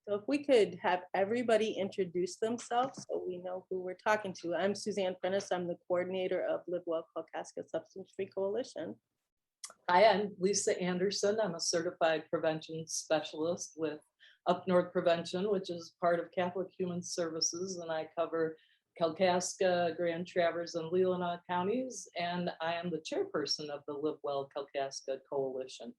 So if we could have everybody introduce themselves so we know who we're talking to. I'm Suzanne Prentice. I'm the coordinator of Live Well Kalkaska Substance Free Coalition. Hi, I'm Lisa Anderson. I'm a certified prevention specialist with Up North Prevention, which is part of Catholic Human Services, and I cover Kalkaska, Grand Traverse, and Leelanau counties, and I am the chairperson of the Live Well Kalkaska Coalition.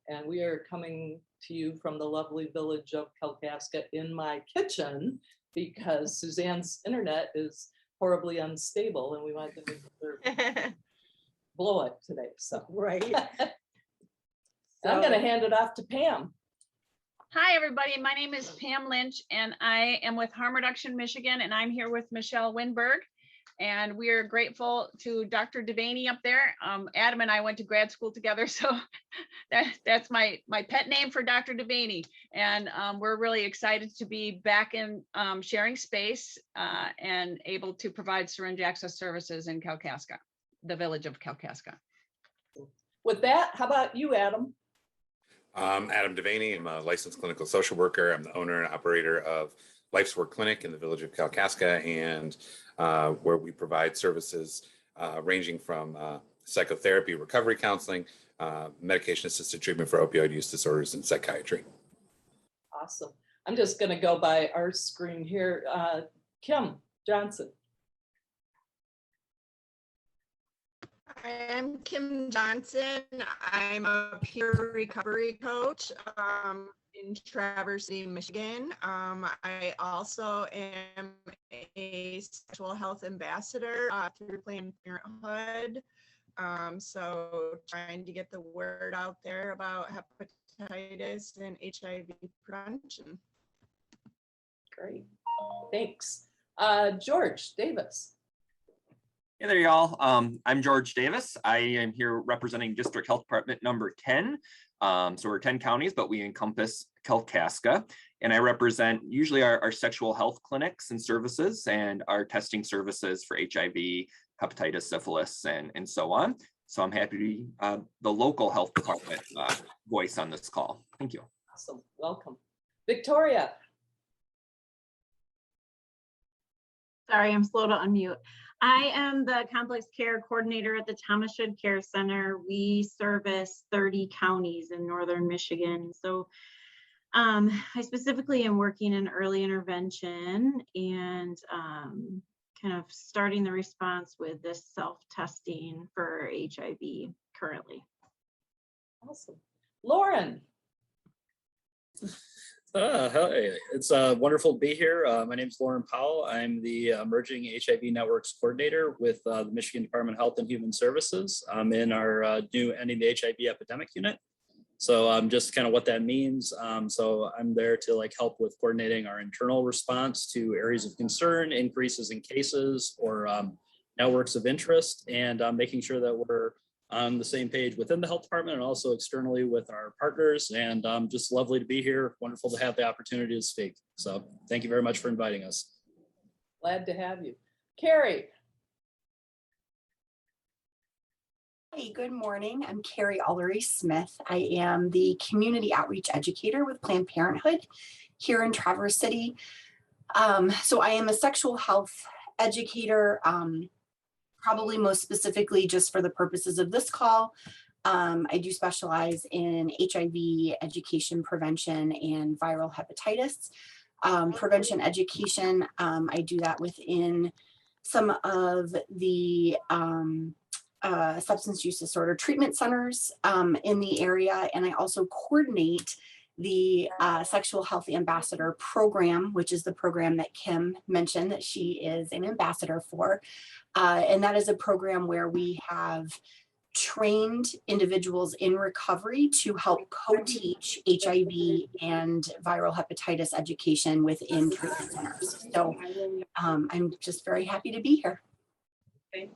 And we are coming to you from the lovely village of Kalkaska in my kitchen because Suzanne's internet is horribly unstable and we want them to blow it today. So Right. I'm going to hand it off to Pam. Hi, everybody. My name is Pam Lynch, and I am with Harm Reduction Michigan, and I'm here with Michelle Winberg. And we are grateful to Dr. Devaney up there. Adam and I went to grad school together, so that's my pet name for Dr. Devaney. And we're really excited to be back in sharing space and able to provide syringe access services in Kalkaska, the village of Kalkaska. With that, how about you, Adam? Adam Devaney. I'm a licensed clinical social worker. I'm the owner and operator of Life's Work Clinic in the village of Kalkaska, and where we provide services ranging from psychotherapy, recovery counseling, medication-assisted treatment for opioid use disorders, and psychiatry. Awesome. I'm just going to go by our screen here. Kim Johnson. I'm Kim Johnson. I'm a peer recovery coach in Traverse City, Michigan. I also am a sexual health ambassador through Planned Parenthood. So trying to get the word out there about hepatitis and HIV prevention. Great. Thanks. George Davis. Hey there, y'all. I'm George Davis. I am here representing District Health Department number 10. So we're 10 counties, but we encompass Kalkaska. And I represent usually our sexual health clinics and services and our testing services for HIV, hepatitis, syphilis, and so on. So I'm happy to be the local health department voice on this call. Thank you. Awesome. Welcome. Victoria. Sorry, I'm slow to unmute. I am the complex care coordinator at the Thomas Shedd Care Center. We service 30 counties in northern Michigan. So I specifically am working in early intervention and kind of starting the response with this self-testing for HIV currently. Awesome. Lauren. Hi, it's wonderful to be here. My name is Lauren Powell. I'm the Emerging HIV Networks Coordinator with the Michigan Department of Health and Human Services. I'm in our new Ending the HIV Epidemic Unit. So just kind of what that means. So I'm there to help with coordinating our internal response to areas of concern, increases in cases, or networks of interest, and making sure that we're on the same page within the health department and also externally with our partners. And just lovely to be here. Wonderful to have the opportunity to speak. So thank you very much for inviting us. Glad to have you. Carrie. Hey, good morning. I'm Carrie Allery Smith. I am the community outreach educator with Planned Parenthood here in Traverse City. So I am a sexual health educator, probably most specifically just for the purposes of this call. I do specialize in HIV education, prevention, and viral hepatitis. Prevention education, I do that within some of the substance use disorder treatment centers in the area. And I also coordinate the Sexual Health Ambassador Program, which is the program that Kim mentioned that she is an ambassador for. And that is a program where we have trained individuals in recovery to help co-teach HIV and viral hepatitis education within treatment centers. So I'm just very happy to be here. Okay.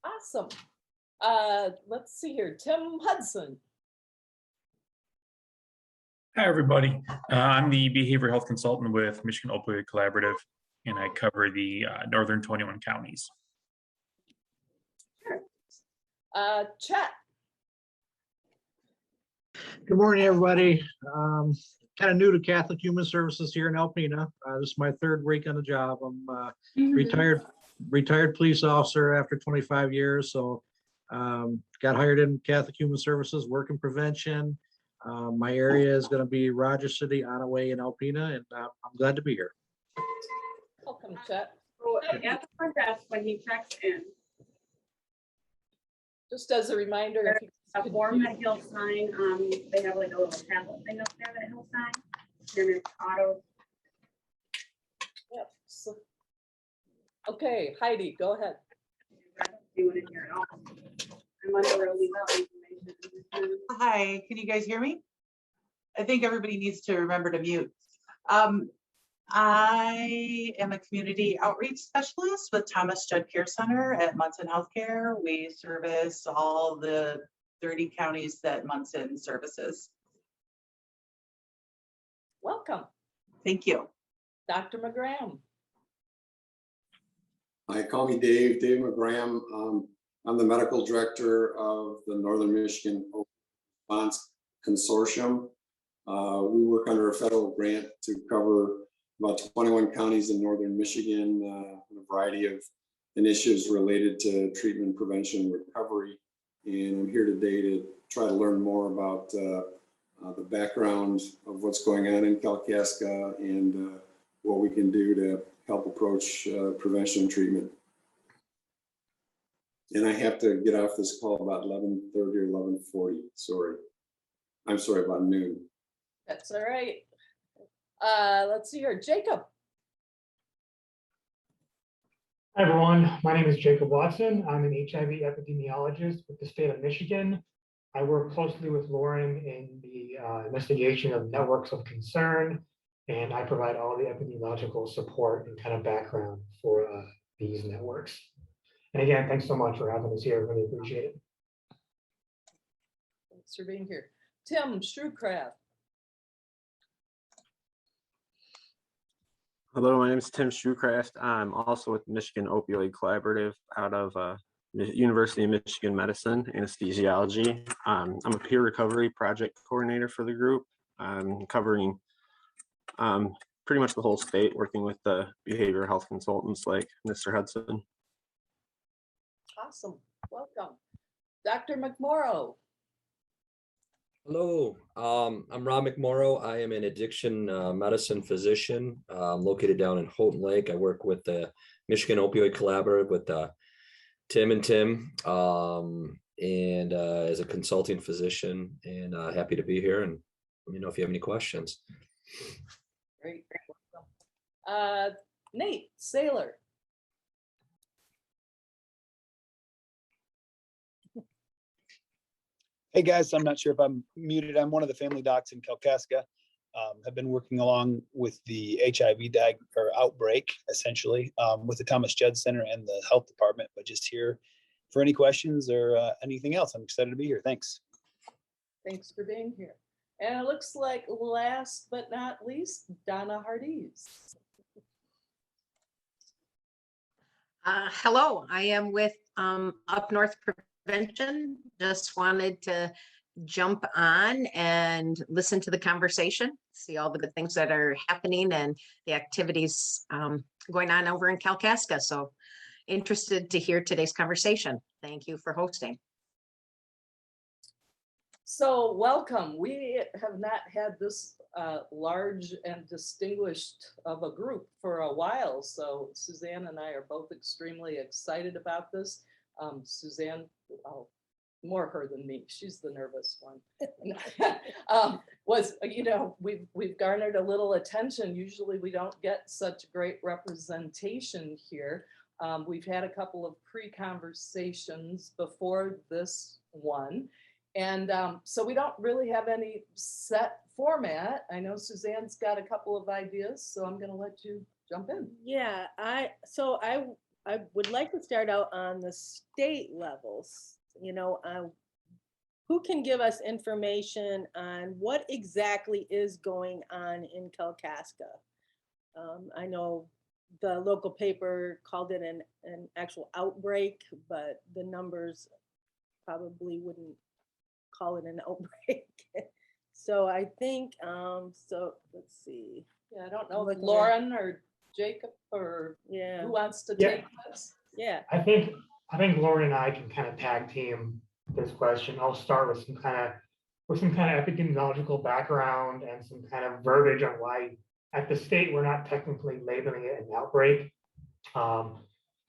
Awesome. Let's see here. Tim Hudson. Hi, everybody. I'm the behavioral health consultant with Michigan Opioid Collaborative, and I cover the northern 21 counties. Sure. Chet. Good morning, everybody. kind of new to Catholic Human Services here in Alpena. This is my third week on the job. I'm retired police officer after 25 years. So got hired in Catholic Human Services, work in prevention. My area is going to be Rogers City, Onaway, and Alpena, and I'm glad to be here. Welcome, Chet. So at the front desk, when he checks in, Just as a reminder, if you a form that he'll sign, they have like a little tablet thing up there that he'll sign. Then it's auto. Yep, so- Okay, Heidi, go ahead. I don't do it in here at all. I'm under a legal information. Hi, can you guys hear me? I think everybody needs to remember to mute. I am a community outreach specialist with Thomas Judd Care Center at Munson Healthcare. We service all the 30 counties that Munson services. Welcome. Thank you. Dr. McGram. Hi, call me Dave McGram. I'm the medical director of the Northern Michigan Response Consortium. We work under a federal grant to cover about 21 counties in Northern Michigan, a variety of initiatives related to treatment, prevention, and recovery. And I'm here today to try to learn more about the background of what's going on in Kalkaska and what we can do to help approach prevention and treatment. And I have to get off this call about 11:30 or 11:40. Sorry. I'm sorry, about noon. That's all right. Let's see here, Jacob. Hi, everyone. My name is Jacob Watson. I'm an HIV epidemiologist with the state of Michigan. I work closely with Lauren in the investigation of networks of concern, and I provide all the epidemiological support and kind of background for these networks. And again, thanks so much for having us here. Really appreciate it. Thanks for being here. Tim Shrucraft. Hello, my name is Tim Shrucraft. I'm also with Michigan Opioid Collaborative out of University of Michigan Medicine, anesthesiology. I'm a peer recovery project coordinator for the group. I'm covering pretty much the whole state, working with the behavioral health consultants like Mr. Hudson. Awesome. Welcome. Dr. McMorrow. Hello, I'm Rob McMorrow. I am an addiction medicine physician located down in Houghton Lake. I work with the Michigan Opioid Collaborative with Tim and Tim and as a consulting physician, and happy to be here, and let me know if you have any questions. Great. Welcome. Nate Saylor. Hey guys, I'm not sure if I'm muted. I'm one of the family docs in Kalkaska. Have been working along with the HIV outbreak, essentially, with the Thomas Judd Center and the health department, but just here for any questions or anything else. I'm excited to be here. Thanks. Thanks for being here. And it looks like last but not least, Donna Hardees. Hello, I am with Up North Prevention. Just wanted to jump on and listen to the conversation, see all the good things that are happening and the activities going on over in Kalkaska. So interested to hear today's conversation. Thank you for hosting. So welcome. We have not had this large and distinguished of a group for a while. So Suzanne and I are both extremely excited about this. Suzanne, more her than me. She's the nervous one. We've garnered a little attention. Usually we don't get such great representation here. We've had a couple of pre-conversations before this one. And so we don't really have any set format. I know Suzanne's got a couple of ideas, so I'm going to let you jump in. Yeah, I would like to start out on the state levels. Who can give us information on what exactly is going on in Kalkaska? I know the local paper called it an actual outbreak, but the numbers probably wouldn't call it an outbreak. So I think, so let's see. Yeah, I don't know if Looking at- Lauren or Jacob or Yeah, who wants to Yeah. take this. yeah. I think Lauren and I can kind of tag team this question. I'll start with some kind of epidemiological background and some kind of verbiage on why at the state we're not technically labeling it an outbreak.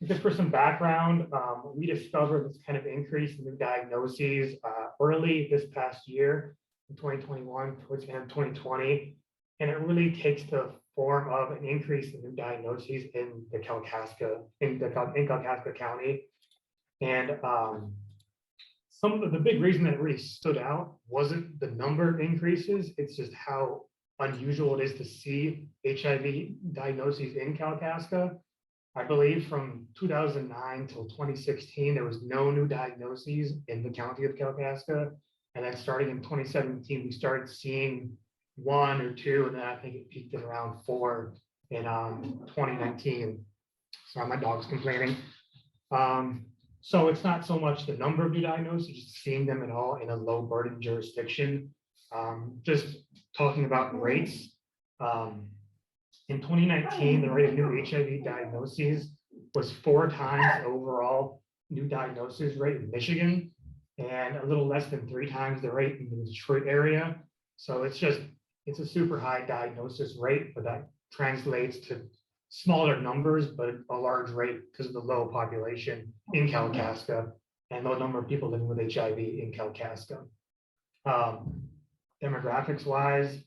Just for some background, we discovered this kind of increase in new diagnoses early this past year in 2021 towards the end of 2020. And it really takes the form of an increase in new diagnoses in the Kalkaska, in Kalkaska County. And some of the big reason that it really stood out wasn't the number of increases, it's just how unusual it is to see HIV diagnoses in Kalkaska. I believe from 2009 till 2016, there was no new diagnoses in the county of Kalkaska. And then starting in 2017, we started seeing 1 or 2, and then I think it peaked at around 4 in 2019. Sorry, my dog's complaining. So it's not so much the number of new diagnoses, just seeing them at all in a low burden jurisdiction. Just talking about rates. In 2019, the rate of new HIV diagnoses was 4 times the overall new diagnosis rate in Michigan, and a little less than 3 times the rate in the Detroit area. So it's a super high diagnosis rate, but that translates to smaller numbers, but a large rate because of the low population in Kalkaska and low number of people living with HIV in Kalkaska. Demographics wise,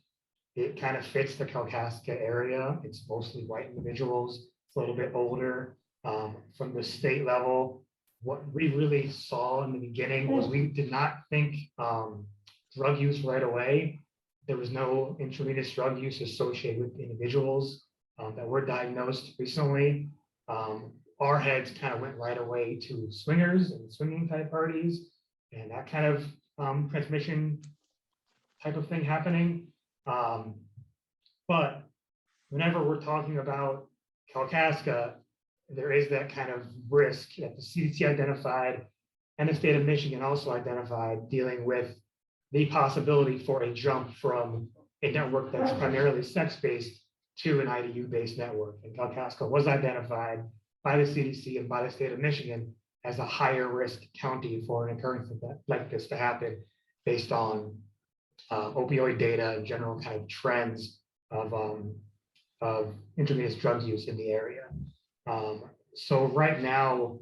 it kind of fits the Kalkaska area. It's mostly white individuals. It's a little bit older. From the state level, what we really saw in the beginning was we did not think drug use right away. There was no intravenous drug use associated with individuals that were diagnosed recently. Our heads kind of went right away to swingers and swinging type parties and that kind of transmission type of thing happening. But whenever we're talking about Kalkaska, there is that kind of risk that the CDC identified and the state of Michigan also identified, dealing with the possibility for a jump from a network that's primarily sex-based to an IDU-based network. And Kalkaska was identified by the CDC and by the state of Michigan as a higher risk county for an occurrence like this to happen based on opioid data and general kind of trends of intravenous drug use in the area. So right now,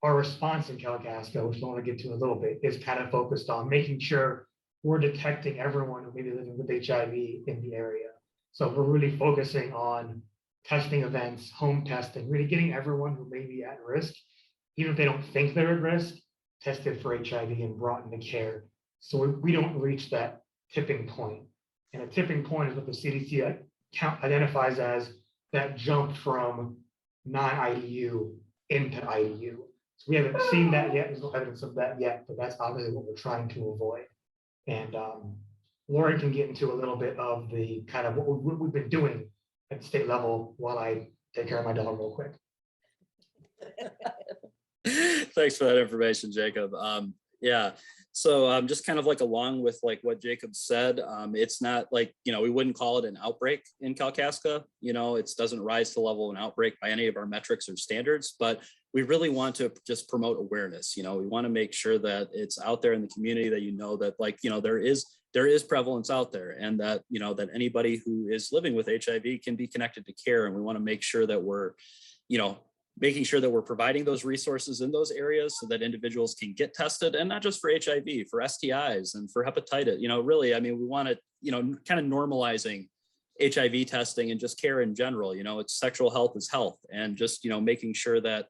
our response in Kalkaska, which I want to get to in a little bit, is kind of focused on making sure we're detecting everyone who may be living with HIV in the area. So we're really focusing on testing events, home testing, really getting everyone who may be at risk, even if they don't think they're at risk, tested for HIV and brought into care. So we don't reach that tipping point. And a tipping point is what the CDC identifies as that jump from non-IDU into IDU. So we haven't seen that yet. There's no evidence of that yet, but that's obviously what we're trying to avoid. And Lauren can get into a little bit of the kind of what we've been doing at the state level while I take care of my dog real quick. Thanks for that information, Jacob. Yeah, so just kind of like along with like what Jacob said, it's not like, you know, we wouldn't call it an outbreak in Kalkaska. You know, it doesn't rise to the level of an outbreak by any of our metrics or standards, but we really want to just promote awareness. You know, we want to make sure that it's out there in the community, that, you know, that like, you know, there is prevalence out there, and that, you know, that anybody who is living with HIV can be connected to care. And we want to make sure that we're, you know, making sure that we're providing those resources in those areas so that individuals can get tested, and not just for HIV, for STIs and for hepatitis. You know, really, I mean, we want to, you know, kind of normalizing HIV testing and just care in general. You know, it's sexual health is health, and just, you know, making sure that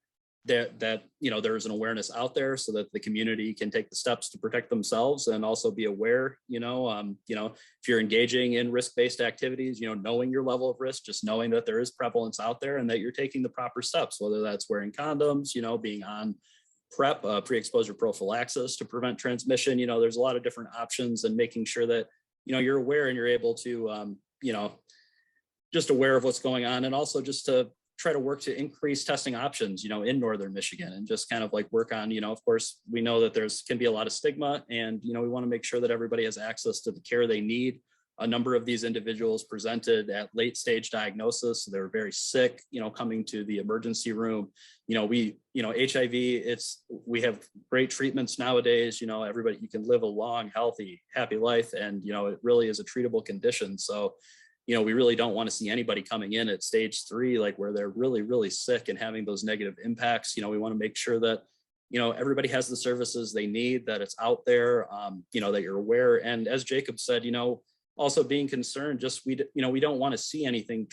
you know, there's an awareness out there so that the community can take the steps to protect themselves and also be aware. You know, if you're engaging in risk-based activities, you know, knowing your level of risk, just knowing that there is prevalence out there and that you're taking the proper steps, whether that's wearing condoms, you know, being on PrEP, pre-exposure prophylaxis to prevent transmission. You know, there's a lot of different options, and making sure that, you know, you're aware and you're able to, you know, just aware of what's going on, and also just to try to work to increase testing options, in Northern Michigan, and just kind of like work on, of course, we know that can be a lot of stigma, and, we want to make sure that everybody has access to the care they need. A number of these individuals presented at late stage diagnosis. So they were very sick, coming to the emergency room. HIV, we have great treatments nowadays. Everybody, you can live a long, healthy, happy life. And, it really is a treatable condition. So, we really don't want to see anybody coming in at stage 3, like where they're really, really sick and having those negative impacts. We want to make sure that, everybody has the services they need, that it's out there, that you're aware. And as Jacob said, also being concerned, just we don't want to see anything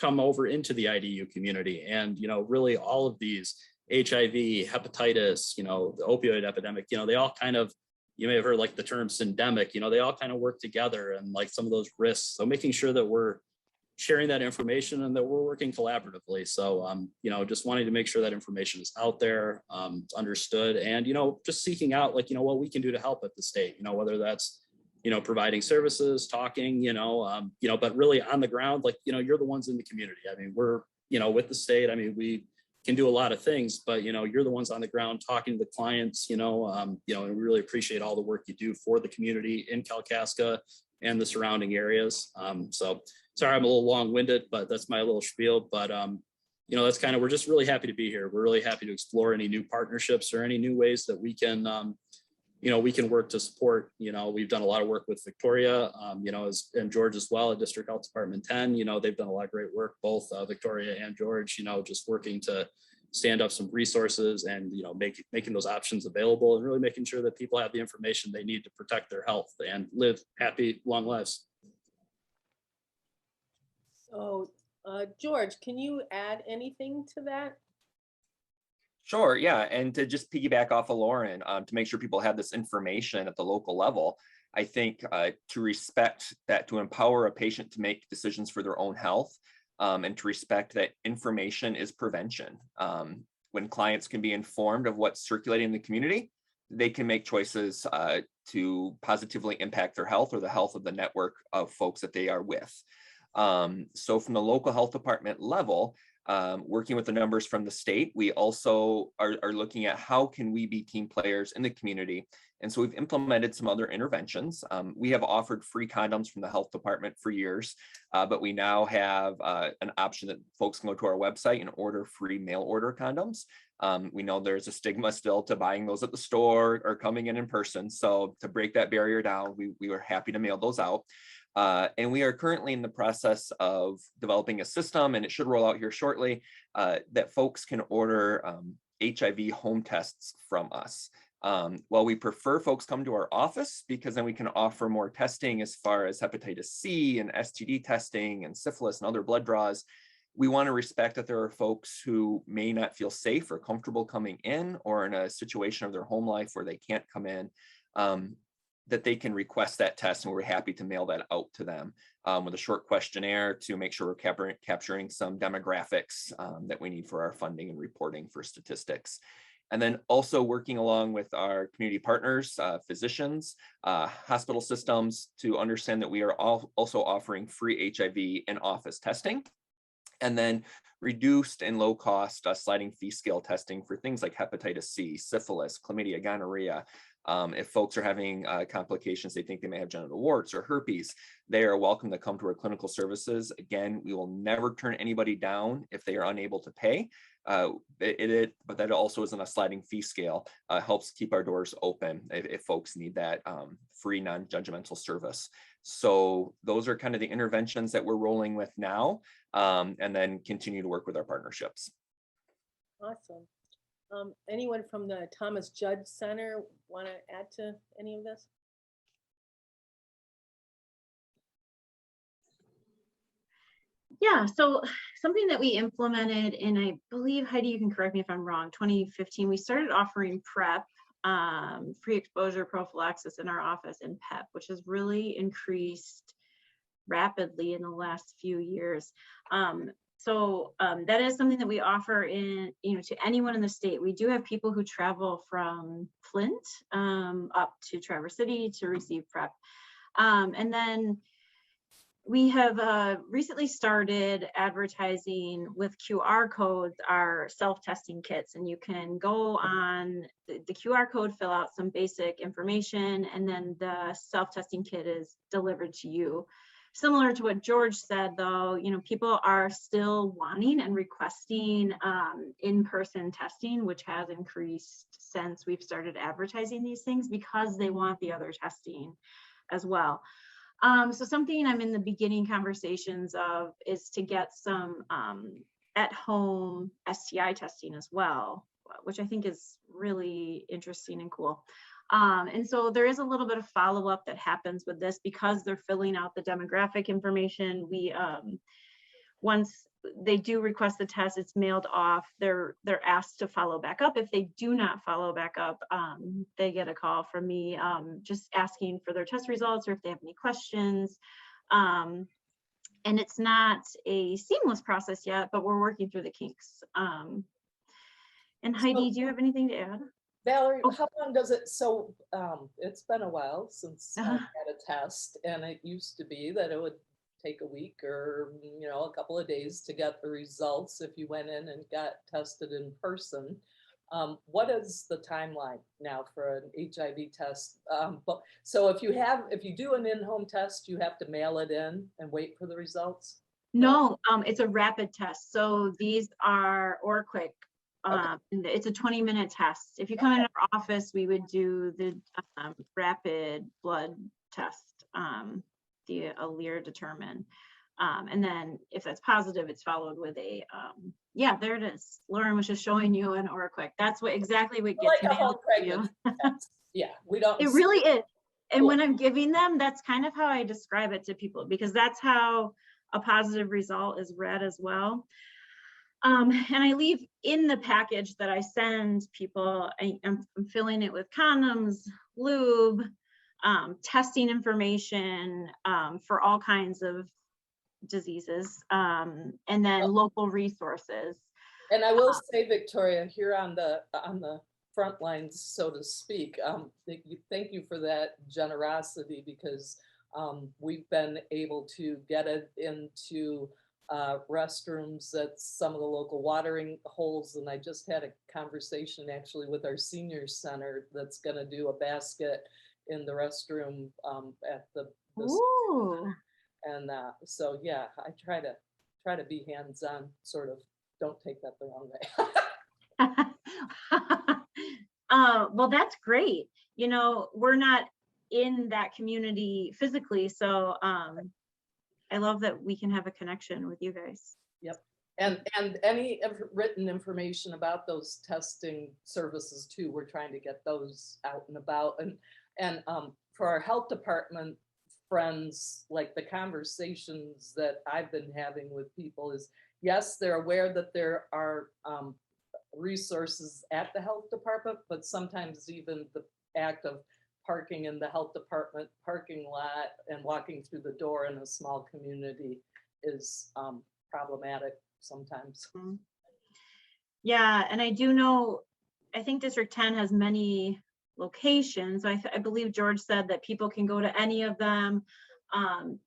come over into the IDU community. And, really all of these HIV, hepatitis, the opioid epidemic, they all kind of, you may have heard like the term syndemic, they all kind of work together, and like some of those risks. So making sure that we're sharing that information and that we're working collaboratively. So, just wanting to make sure that information is out there, understood, and, just seeking out like, what we can do to help at the state, whether that's, providing services, talking, but really on the ground, like, you're the ones in the community. I mean, we're, with the state, I mean, we can do a lot of things, but, you're the ones on the ground talking to the clients, and we really appreciate all the work you do for the community in Kalkaska and the surrounding areas. So sorry, I'm a little long-winded, but that's my little spiel. But, that's kind of, we're just really happy to be here. We're really happy to explore any new partnerships or any new ways that we can, we can work to support. We've done a lot of work with Victoria, and George as well at District Health Department 10. They've done a lot of great work, both Victoria and George, just working to stand up some resources and, making those options available, and really making sure that people have the information they need to protect their health and live happy, long lives. So, George, can you add anything to that? Sure, yeah, and to just piggyback off of Lauren, to make sure people have this information at the local level, I think to respect that, to empower a patient to make decisions for their own health, and to respect that information is prevention. When clients can be informed of what's circulating in the community, they can make choices to positively impact their health or the health of the network of folks that they are with. So from the local health department level, working with the numbers from the state, we also are looking at how can we be team players in the community. And so we've implemented some other interventions. We have offered free condoms from the health department for years, but we now have an option that folks can go to our website and order free mail order condoms. We know there's a stigma still to buying those at the store or coming in person. So to break that barrier down, we were happy to mail those out. And we are currently in the process of developing a system, and it should roll out here shortly, that folks can order HIV home tests from us. While we prefer folks come to our office, because then we can offer more testing as far as hepatitis C and STD testing and syphilis and other blood draws, we want to respect that there are folks who may not feel safe or comfortable coming in, or in a situation of their home life where they can't come in, that they can request that test, and we're happy to mail that out to them with a short questionnaire to make sure we're capturing some demographics that we need for our funding and reporting for statistics. And then also working along with our community partners, physicians, hospital systems, to understand that we are also offering free HIV in-office testing, and then reduced and low cost sliding fee scale testing for things like hepatitis C, syphilis, chlamydia, gonorrhea. If folks are having complications, they think they may have genital warts or herpes, they are welcome to come to our clinical services. Again, we will never turn anybody down if they are unable to pay. But that also isn't a sliding fee scale, helps keep our doors open if folks need that free, non-judgmental service. So those are kind of the interventions that we're rolling with now, and then continue to work with our partnerships. Awesome. Anyone from the Thomas Judge Center want to add to any of this? Yeah, so something that we implemented in, I believe, Heidi, you can correct me if I'm wrong, 2015, we started offering PrEP, free exposure prophylaxis in our office, in PEP, which has really increased rapidly in the last few years. So that is something that we offer in, to anyone in the state. We do have people who travel from Flint up to Traverse City to receive PrEP. And then we have recently started advertising with QR codes, our self-testing kits, and you can go on the QR code, fill out some basic information, and then the self-testing kit is delivered to you. Similar to what George said, though, you know, people are still wanting and requesting in-person testing, which has increased since we've started advertising these things because they want the other testing as well. So something I'm in the beginning conversations of is to get some at-home STI testing as well, which I think is really interesting and cool. And so there is a little bit of follow-up that happens with this because they're filling out the demographic information. We once they do request the test, it's mailed off. They're asked to follow back up. If they do not follow back up, they get a call from me just asking for their test results or if they have any questions. And it's not a seamless process yet, but we're working through the kinks. And Heidi, do you have anything to add? Valerie, how long does it, so it's been a while since I had a test, and it used to be that it would take a week or, you know, a couple of days to get the results if you went in and got tested in person. What is the timeline now for an HIV test? So if you do an in-home test, you have to mail it in and wait for the results? No, it's a rapid test. So these are OraQuick. It's a 20-minute test. If you come in our office, we would do the rapid blood test, the Alere Determine. And then if that's positive, it's followed with a, yeah, there it is. Lauren was just showing you an OraQuick. That's exactly what gets like mailed to you. Yeah, we don't. It really is. And when I'm giving them, that's kind of how I describe it to people, because that's how a positive result is read as well. And I leave in the package that I send people, I'm filling it with condoms, lube, testing information for all kinds of diseases, and then local resources. And I will say, Victoria, here on the front lines, so to speak, thank you for that generosity, because we've been able to get it into restrooms at some of the local watering holes. And I just had a conversation actually with our senior center that's going to do a basket in the restroom at the Ooh. And so yeah, I try to be hands-on, sort of. Don't take that the wrong way. Well, that's great. You know, we're not in that community physically, so I love that we can have a connection with you guys. Yep. And any written information about those testing services too, we're trying to get those out and about. And for our health department friends, like the conversations that I've been having with people is, yes, they're aware that there are resources at the health department, but sometimes even the act of parking in the health department parking lot and walking through the door in a small community is problematic sometimes. Yeah, and I do know, I think District 10 has many locations. I believe George said that people can go to any of them,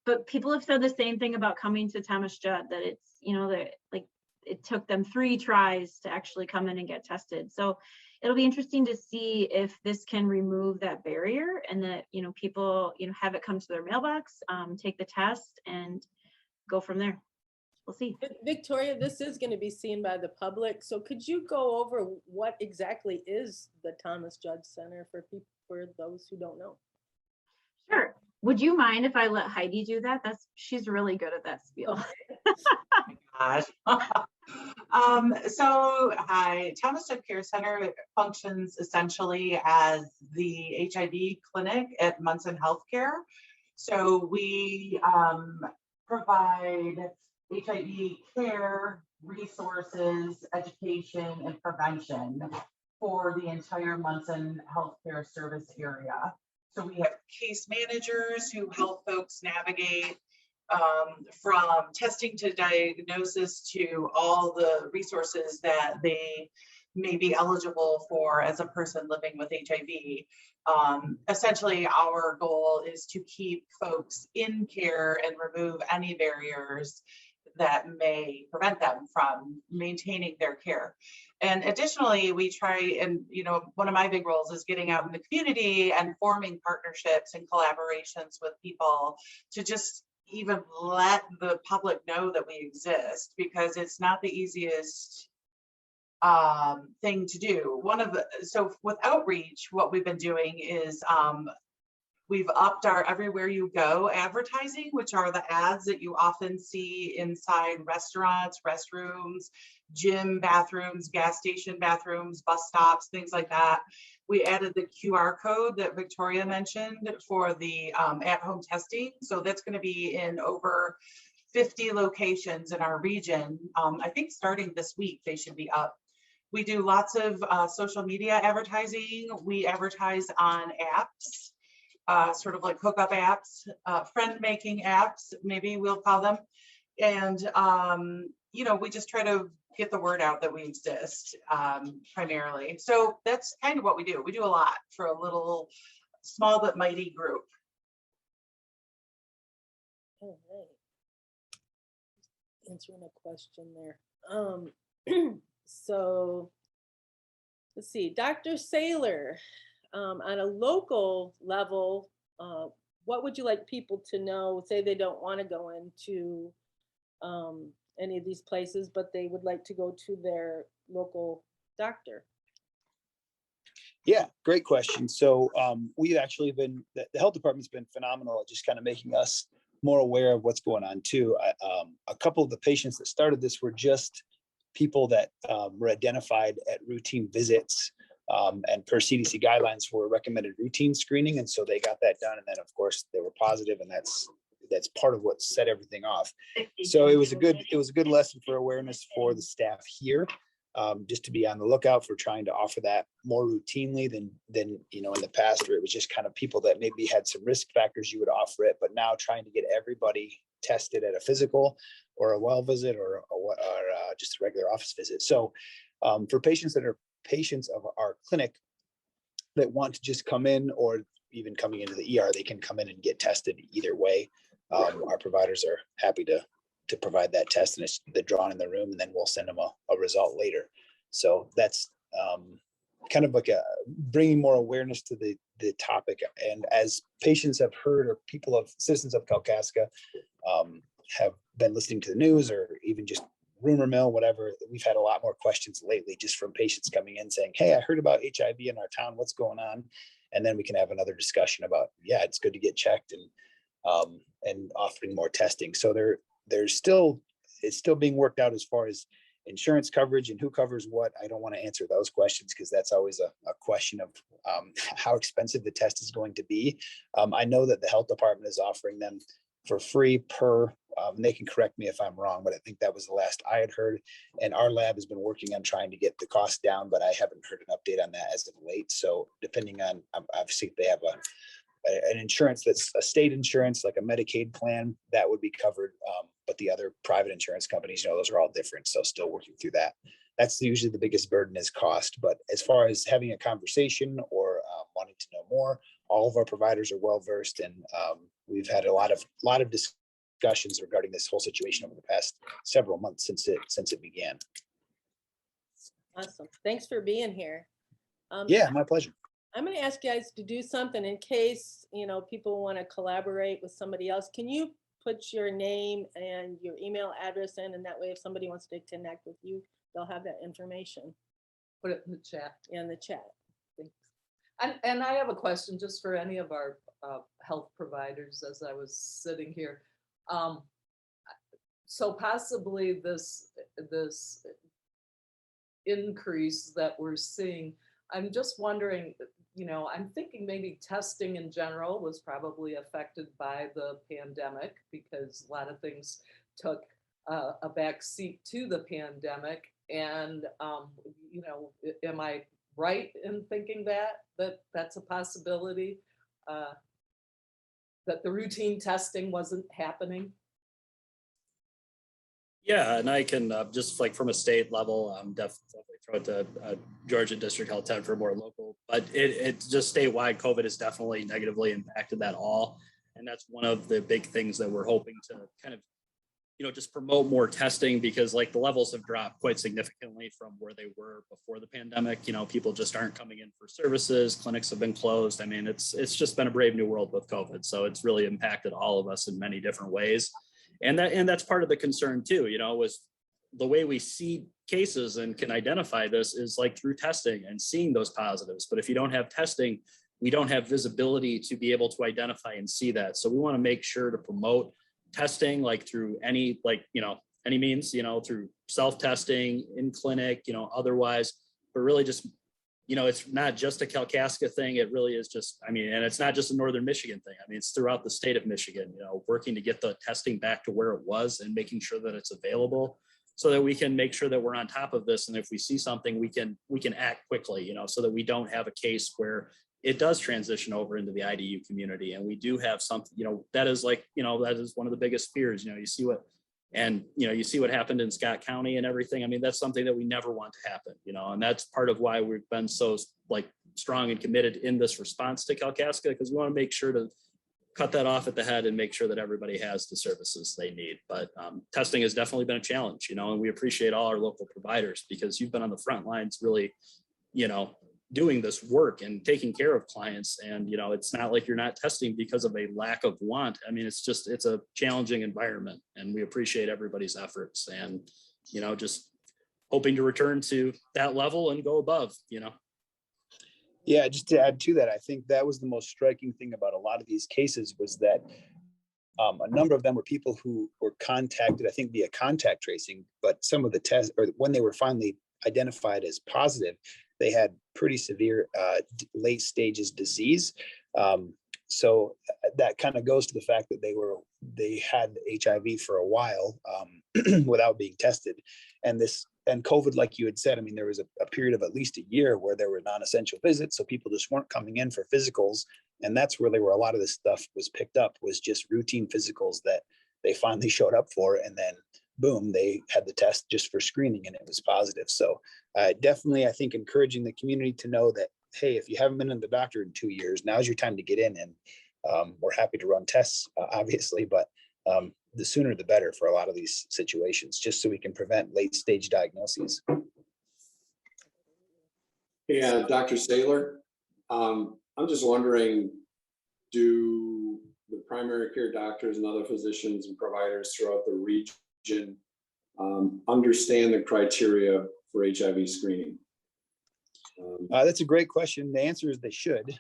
but people have said the same thing about coming to Thomas Judd, that it's, you know, that like it took them 3 tries to actually come in and get tested. So it'll be interesting to see if this can remove that barrier, and that, you know, people, you know, have it come to their mailbox, take the test and go from there. We'll see. Victoria, this is going to be seen by the public. So could you go over what exactly is the Thomas Judd Center for people, for those who don't know? Sure. Would you mind if I let Heidi do that? She's really good at that spiel. Gosh. So hi, Thomas Judd Care Center functions essentially as the HIV clinic at Munson Healthcare. So we provide HIV care, resources, education, and prevention for the entire Munson Healthcare service area. So we have case managers who help folks navigate from testing to diagnosis to all the resources that they may be eligible for as a person living with HIV. Essentially, our goal is to keep folks in care and remove any barriers that may prevent them from maintaining their care. And additionally, we try, and one of my big roles is getting out in the community and forming partnerships and collaborations with people to just even let the public know that we exist, because it's not the easiest thing to do. So with outreach, what we've been doing is we've upped our Everywhere You Go advertising, which are the ads that you often see inside restaurants, restrooms, gym bathrooms, gas station bathrooms, bus stops, things like that. We added the QR code that Victoria mentioned for the at-home testing. So that's going to be in over 50 locations in our region. I think starting this week, they should be up. We do lots of social media advertising. We advertise on apps. Sort of like hookup apps, friend-making apps, maybe we'll call them. And, we just try to get the word out that we exist primarily. So that's kind of what we do. We do a lot for a little small but mighty group. All right. Answering a question there. So let's see, Dr. Saylor. On a local level, what would you like people to know? Say they don't want to go into any of these places, but they would like to go to their local doctor. Yeah, great question. So we've actually been, the health department's been phenomenal at just kind of making us more aware of what's going on too. A couple of the patients that started this were just people that were identified at routine visits. And per CDC guidelines were recommended routine screening. And so they got that done. And then of course they were positive, and that's part of what set everything off. So it was a good lesson for awareness for the staff here, just to be on the lookout for trying to offer that more routinely than in the past, where it was just kind of people that maybe had some risk factors, you would offer it, but now trying to get everybody tested at a physical or a well visit or just a regular office visit. So for patients that are patients of our clinic that want to just come in, or even coming into the ER, they can come in and get tested either way. Our providers are happy to provide that test, and they're drawn in the room, and then we'll send them a result later. So that's kind of like bringing more awareness to the topic. And as patients have heard, or citizens of Kalkaska have been listening to the news, or even just rumor mill, whatever, we've had a lot more questions lately just from patients coming in saying, hey, I heard about HIV in our town, what's going on? And then we can have another discussion about, yeah, it's good to get checked, and offering more testing. So it's still being worked out as far as insurance coverage and who covers what. I don't want to answer those questions, because that's always a question of how expensive the test is going to be. I know that the health department is offering them for free per, and they can correct me if I'm wrong, but I think that was the last I had heard. And our lab has been working on trying to get the cost down, but I haven't heard an update on that as of late. So depending on, obviously they have an insurance that's a state insurance, like a Medicaid plan, that would be covered. But the other private insurance companies, those are all different. So still working through that. That's usually the biggest burden, is cost. But as far as having a conversation or wanting to know more, all of our providers are well versed, and we've had a lot of discussions regarding this whole situation over the past several months since it began. Awesome. Thanks for being here. Yeah, my pleasure. I'm going to ask you guys to do something in case, people want to collaborate with somebody else. Can you put your name and your email address in, and that way if somebody wants to connect with you, they'll have that information. Put it in the chat. In the chat. Thanks. And I have a question just for any of our health providers as I was sitting here. So possibly this increase that we're seeing, I'm just wondering, I'm thinking maybe testing in general was probably affected by the pandemic, because a lot of things took a back seat to the pandemic. And, am I right in thinking that that's a possibility, that the routine testing wasn't happening? Yeah, and I can just like from a state level, definitely throw it to Georgia District Health 10 for more local, but it's just statewide. COVID has definitely negatively impacted that all. And that's one of the big things that we're hoping to kind of, just promote more testing, because like the levels have dropped quite significantly from where they were before the pandemic. People just aren't coming in for services. Clinics have been closed. I mean, it's just been a brave new world with COVID. So it's really impacted all of us in many different ways. And that's part of the concern too, was the way we see cases and can identify this is like through testing and seeing those positives. But if you don't have testing, we don't have visibility to be able to identify and see that. So we want to make sure to promote testing, like through any means, through self-testing in clinic, otherwise, but really just, it's not just a Kalkaska thing. It really is just, and it's not just a Northern Michigan thing. It's throughout the state of Michigan, working to get the testing back to where it was and making sure that it's available so that we can make sure that we're on top of this. And if we see something, we can act quickly, so that we don't have a case where it does transition over into the IDU community. And we do have something, that is like, that is one of the biggest fears, you see what happened in Scott County and everything. That's something that we never want to happen, and that's part of why we've been so strong and committed in this response to Kalkaska, because we want to make sure to cut that off at the head and make sure that everybody has the services they need. But testing has definitely been a challenge, and we appreciate all our local providers, because you've been on the front lines really, doing this work and taking care of clients. And, it's not like you're not testing because of a lack of want. It's a challenging environment, and we appreciate everybody's efforts and, just hoping to return to that level and go above. Yeah, just to add to that, I think that was the most striking thing about a lot of these cases was that a number of them were people who were contacted, I think via contact tracing, but some of the tests, or when they were finally identified as positive, they had pretty severe late stages disease. So that kind of goes to the fact that they had HIV for a while without being tested. And COVID, like you had said, there was a period of at least a year where there were non-essential visits. So people just weren't coming in for physicals. And that's really where a lot of this stuff was picked up, was just routine physicals that they finally showed up for. And then boom, they had the test just for screening and it was positive. So definitely, I think encouraging the community to know that, hey, if you haven't been to the doctor in 2 years, now's your time to get in. And we're happy to run tests, obviously, but the sooner the better for a lot of these situations, just so we can prevent late stage diagnoses. Yeah, Dr. Saylor, I'm just wondering, do the primary care doctors and other physicians and providers throughout the region understand the criteria for HIV screening? That's a great question. The answer is they should.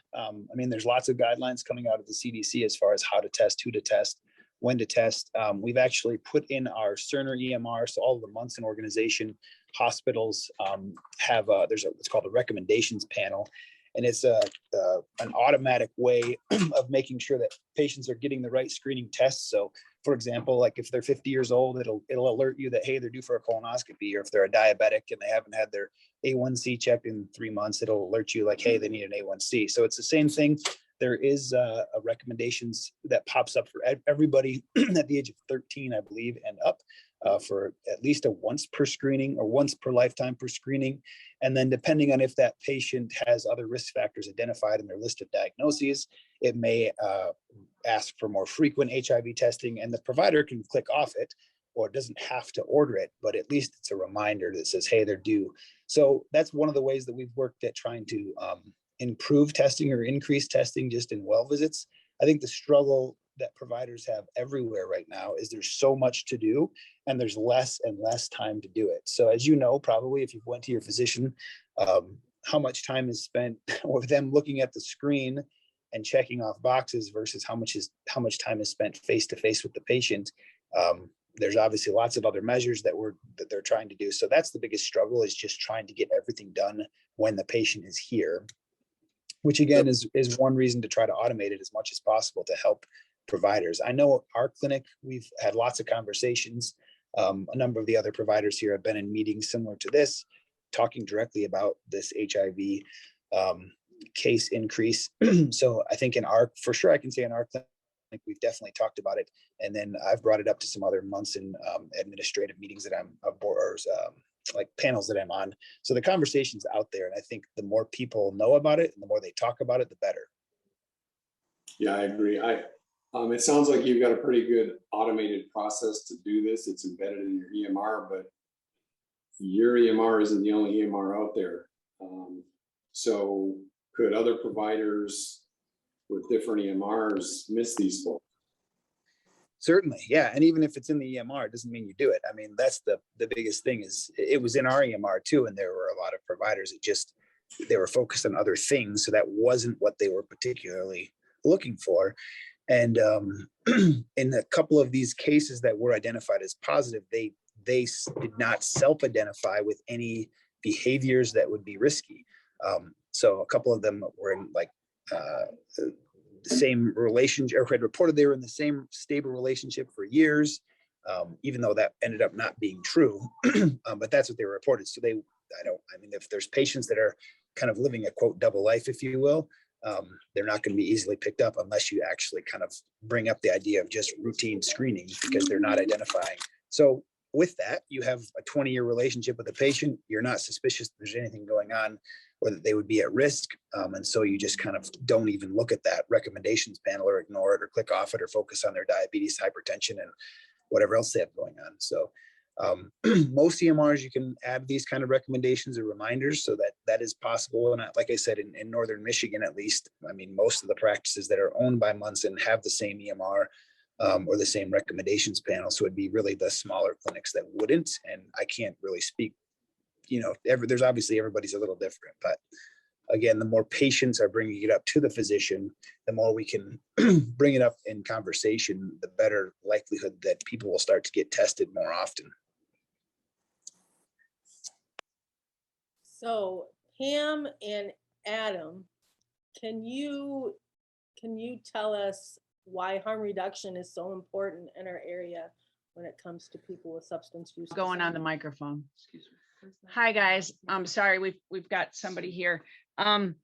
There's lots of guidelines coming out of the CDC as far as how to test, who to test, when to test. We've actually put in our Cerner EMR, so all of the Munson organization hospitals have there's what's called a recommendations panel, and it's an automatic way of making sure that patients are getting the right screening tests. So, for example, like if they're 50 years old, it'll alert you that, hey, they're due for a colonoscopy, or if they're a diabetic and they haven't had their A1C checked in 3 months, it'll alert you like, hey, they need an A1C. So it's the same thing. There is a recommendations that pops up for everybody at the age of 13, I believe, and up for at least a once per screening or once per lifetime per screening. And then depending on if that patient has other risk factors identified in their list of diagnoses, it may ask for more frequent HIV testing, and the provider can click off it or doesn't have to order it, but at least it's a reminder that says, hey, they're due. So that's one of the ways that we've worked at trying to improve testing or increase testing just in well visits. I think the struggle that providers have everywhere right now is there's so much to do and there's less and less time to do it. So as you know, probably if you went to your physician, how much time is spent with them looking at the screen and checking off boxes versus how much time is spent face to face with the patient. There's obviously lots of other measures that they're trying to do. So that's the biggest struggle, is just trying to get everything done when the patient is here, which again is one reason to try to automate it as much as possible to help providers. I know our clinic, we've had lots of conversations. A number of the other providers here have been in meetings similar to this, talking directly about this HIV case increase. So I think for sure I can say in our clinic, we've definitely talked about it. And then I've brought it up to some other Munson administrative meetings that I'm aboard, or like panels that I'm on. So the conversation's out there, and I think the more people know about it and the more they talk about it, the better. Yeah, I agree. It sounds like you've got a pretty good automated process to do this. It's embedded in your EMR, but your EMR isn't the only EMR out there. So could other providers with different EMRs miss these folks? Certainly, yeah. And even if it's in the EMR, it doesn't mean you do it. I mean, that's the biggest thing is it was in our EMR too, and there were a lot of providers that just, they were focused on other things. So that wasn't what they were particularly looking for. And in a couple of these cases that were identified as positive, they did not self-identify with any behaviors that would be risky. So a couple of them were in like the same relationship, or had reported they were in the same stable relationship for years, even though that ended up not being true. But that's what they were reported. So I mean, if there's patients that are kind of living a quote double life, if you will, they're not going to be easily picked up unless you actually kind of bring up the idea of just routine screening, because they're not identifying. So with that, you have a 20-year relationship with a patient. You're not suspicious that there's anything going on or that they would be at risk. And so you just kind of don't even look at that recommendations panel, or ignore it, or click off it, or focus on their diabetes, hypertension, and whatever else they have going on. So most EMRs, you can add these kind of recommendations or reminders, so that is possible. And like I said, in Northern Michigan, at least, I mean, most of the practices that are owned by Munson have the same EMR or the same recommendations panel. So it'd be really the smaller clinics that wouldn't. And I can't really speak, there's obviously, everybody's a little different, but again, the more patients are bringing it up to the physician, the more we can bring it up in conversation, the better likelihood that people will start to get tested more often. So Pam and Adam, can you tell us why harm reduction is so important in our area when it comes to people with substance use? Going on the microphone. Excuse me. Hi, guys. I'm sorry, we've got somebody here. Well,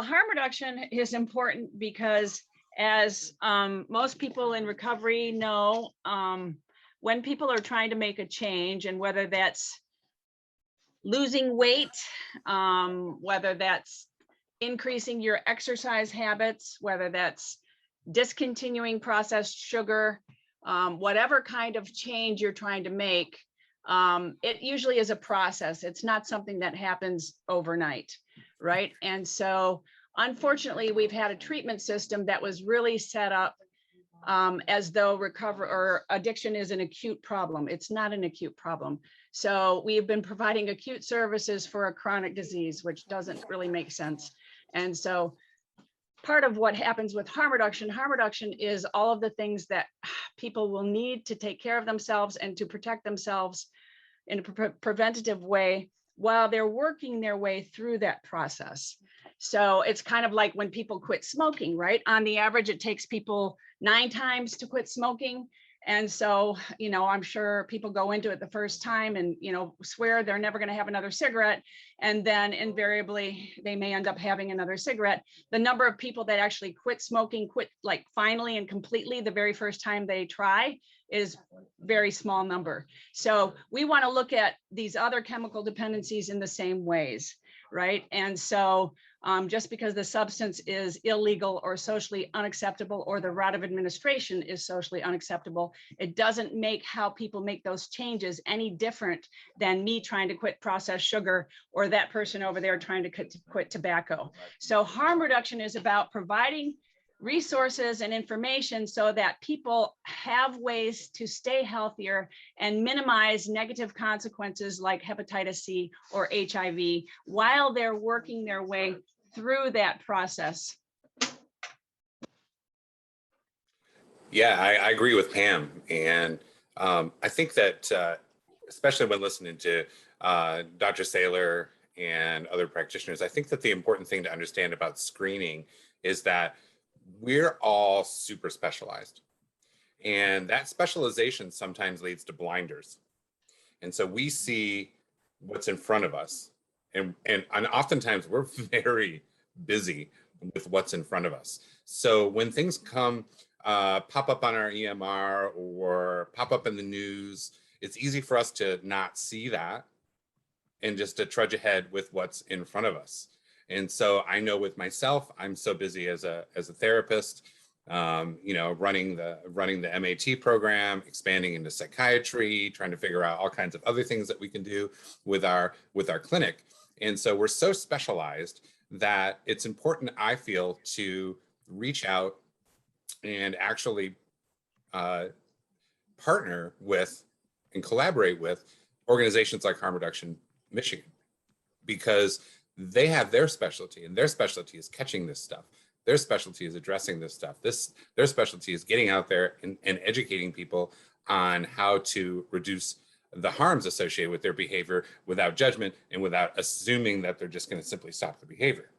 harm reduction is important because, as most people in recovery know, when people are trying to make a change, and whether that's losing weight, whether that's increasing your exercise habits, whether that's discontinuing processed sugar, whatever kind of change you're trying to make, it usually is a process. It's not something that happens overnight, right? And so unfortunately, we've had a treatment system that was really set up as though recovery or addiction is an acute problem. It's not an acute problem. So we've been providing acute services for a chronic disease, which doesn't really make sense. And so part of what happens with harm reduction is all of the things that people will need to take care of themselves and to protect themselves in a preventative way while they're working their way through that process. So it's kind of like when people quit smoking, right? On the average, it takes people 9 times to quit smoking. And so, I'm sure people go into it the first time and, swear they're never going to have another cigarette. And then invariably, they may end up having another cigarette. The number of people that actually quit smoking, like finally and completely the very first time they try, is very small number. So we want to look at these other chemical dependencies in the same ways, right? And so just because the substance is illegal or socially unacceptable, or the route of administration is socially unacceptable, it doesn't make how people make those changes any different than me trying to quit processed sugar, or that person over there trying to quit tobacco. So harm reduction is about providing resources and information so that people have ways to stay healthier and minimize negative consequences like hepatitis C or HIV while they're working their way through that process. Yeah, I agree with Pam. And I think that especially when listening to Dr. Saylor and other practitioners, I think that the important thing to understand about screening is that we're all super specialized. And that specialization sometimes leads to blinders. And so we see what's in front of us. And oftentimes we're very busy with what's in front of us. So when things come, pop up on our EMR or pop up in the news, it's easy for us to not see that and just to trudge ahead with what's in front of us. And so I know with myself, I'm so busy as a therapist, you know, running the MAT program, expanding into psychiatry, trying to figure out all kinds of other things that we can do with our clinic. And so we're so specialized that it's important, I feel, to reach out and actually partner with and collaborate with organizations like Harm Reduction Michigan, because they have their specialty, and their specialty is catching this stuff. Their specialty is addressing this stuff. Their specialty is getting out there and educating people on how to reduce the harms associated with their behavior without judgment and without assuming that they're just going to simply stop the behavior.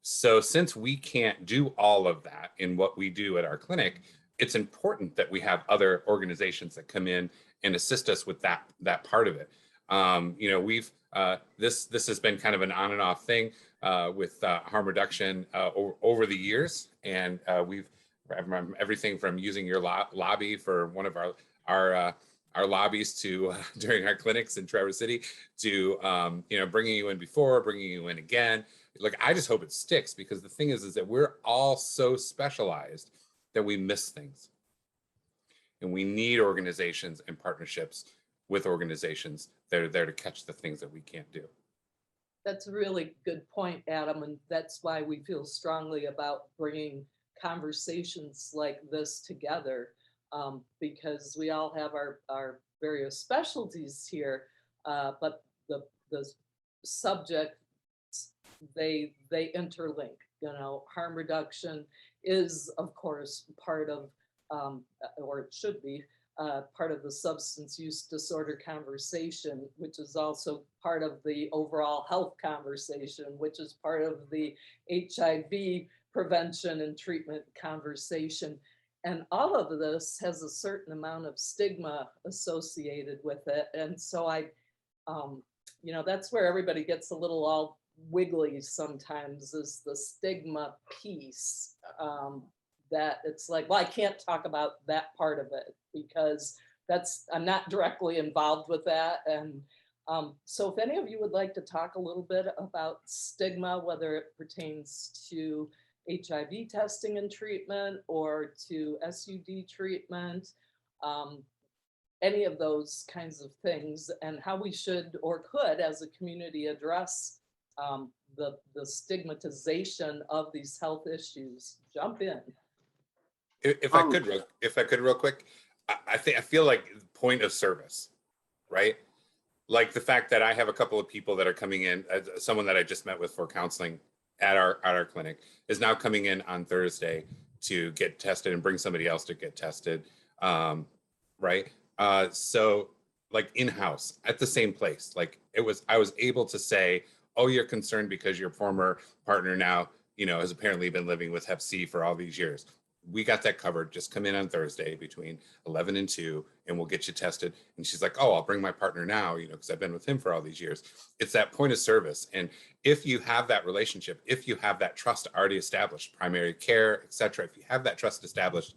So since we can't do all of that in what we do at our clinic, it's important that we have other organizations that come in and assist us with that part of it. You know, we've this has been kind of an on and off thing with harm reduction over the years, and we've everything from using your lobby for one of our lobbies to during our clinics in Traverse City to you know, bringing you in before, bringing you in again. Like, I just hope it sticks, because the thing is that we're all so specialized that we miss things, and we need organizations and partnerships with organizations that are there to catch the things that we can't do. That's a really good point, Adam, and that's why we feel strongly about bringing conversations like this together, because we all have our various specialties here, but the subject, they interlink. You know, harm reduction is, of course, part of, or it should be, part of the substance use disorder conversation, which is also part of the overall health conversation, which is part of the HIV prevention and treatment conversation. And all of this has a certain amount of stigma associated with it. And so you know, that's where everybody gets a little all wiggly sometimes, is the stigma piece. That it's like, well, I can't talk about that part of it because I'm not directly involved with that. And so if any of you would like to talk a little bit about stigma, whether it pertains to HIV testing and treatment or to SUD treatment, any of those kinds of things, and how we should or could as a community address the stigmatization of these health issues, jump in. If I could real quick, I feel like point of service, right? Like the fact that I have a couple of people that are coming in, someone that I just met with for counseling at our clinic is now coming in on Thursday to get tested and bring somebody else to get tested, right? So like in-house at the same place, like I was able to say, oh, you're concerned because your former partner now, you know, has apparently been living with Hep C for all these years. We got that covered. Just come in on Thursday between 11 and 2 and we'll get you tested. And she's like, oh, I'll bring my partner now, you know, because I've been with him for all these years. It's that point of service. And if you have that relationship, if you have that trust already established, primary care, et cetera, if you have that trust established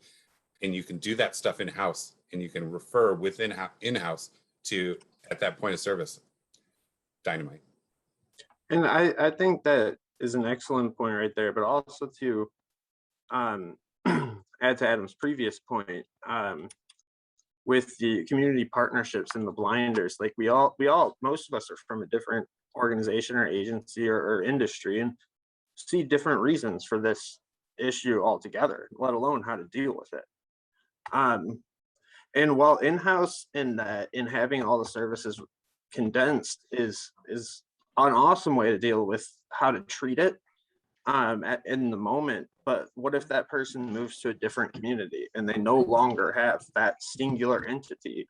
and you can do that stuff in-house and you can refer within in-house to at that point of service, dynamite. And I think that is an excellent point right there, but also to add to Adam's previous point, with the community partnerships and the blinders, like we all, most of us are from a different organization or agency or industry and see different reasons for this issue altogether, let alone how to deal with it. And while in-house in having all the services condensed is an awesome way to deal with how to treat it in the moment, but what if that person moves to a different community and they no longer have that singular entity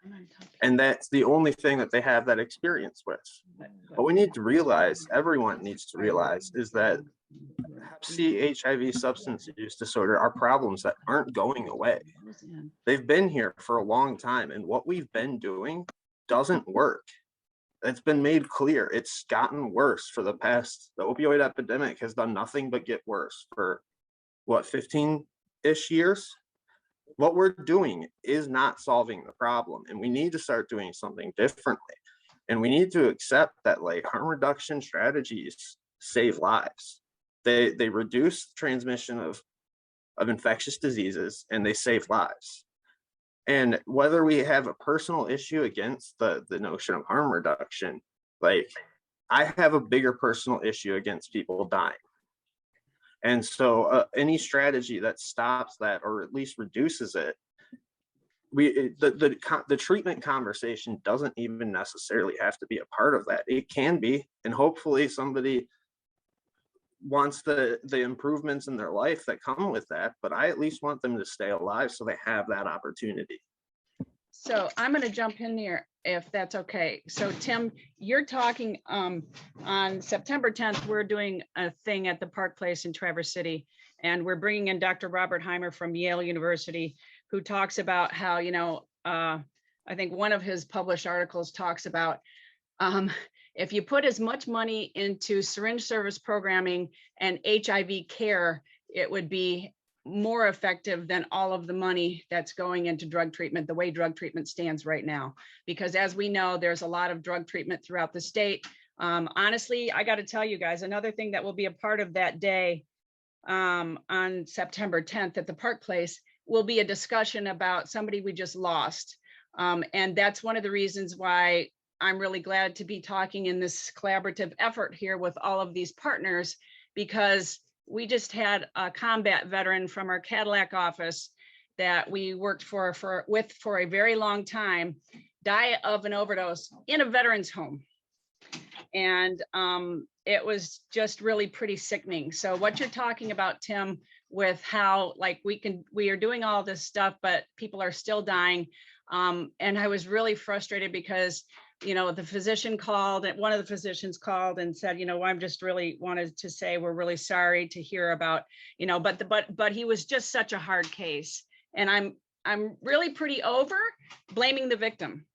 and that's the only thing that they have that experience with? What we need to realize, everyone needs to realize, is that Hep C, HIV, substance use disorder are problems that aren't going away. They've been here for a long time, and what we've been doing doesn't work. it's been made clear. It's gotten worse for the opioid epidemic has done nothing but get worse for what, 15-ish years? What we're doing is not solving the problem, and we need to start doing something differently. And we need to accept that like harm reduction strategies save lives. They reduce transmission of infectious diseases, and they save lives. And whether we have a personal issue against the notion of harm reduction, like I have a bigger personal issue against people dying. And so any strategy that stops that or at least reduces it, the treatment conversation doesn't even necessarily have to be a part of that. It can be, and hopefully somebody wants the improvements in their life that come with that, but I at least want them to stay alive so they have that opportunity. So I'm going to jump in here if that's okay. So Tim, you're talking on September 10th, we're doing a thing at the Park Place in Traverse City, and we're bringing in Dr. Robert Heimer from Yale University, who talks about how, you know, I think one of his published articles talks about if you put as much money into syringe service programming and HIV care, it would be more effective than all of the money that's going into drug treatment, the way drug treatment stands right now. Because as we know, there's a lot of drug treatment throughout the state. Honestly, I got to tell you guys, another thing that will be a part of that day on September 10th at the Park Place will be a discussion about somebody we just lost. And that's one of the reasons why I'm really glad to be talking in this collaborative effort here with all of these partners, because we just had a combat veteran from our Cadillac office that we worked for a very long time die of an overdose in a veteran's home. And it was just really pretty sickening. So what you're talking about, Tim, with how like we are doing all this stuff, but people are still dying. And I was really frustrated because, you know, the physician called, and one of the physicians called and said, you know, I'm just really wanted to say, we're really sorry to hear about, you know, but he was just such a hard case. And I'm really pretty over blaming the victim,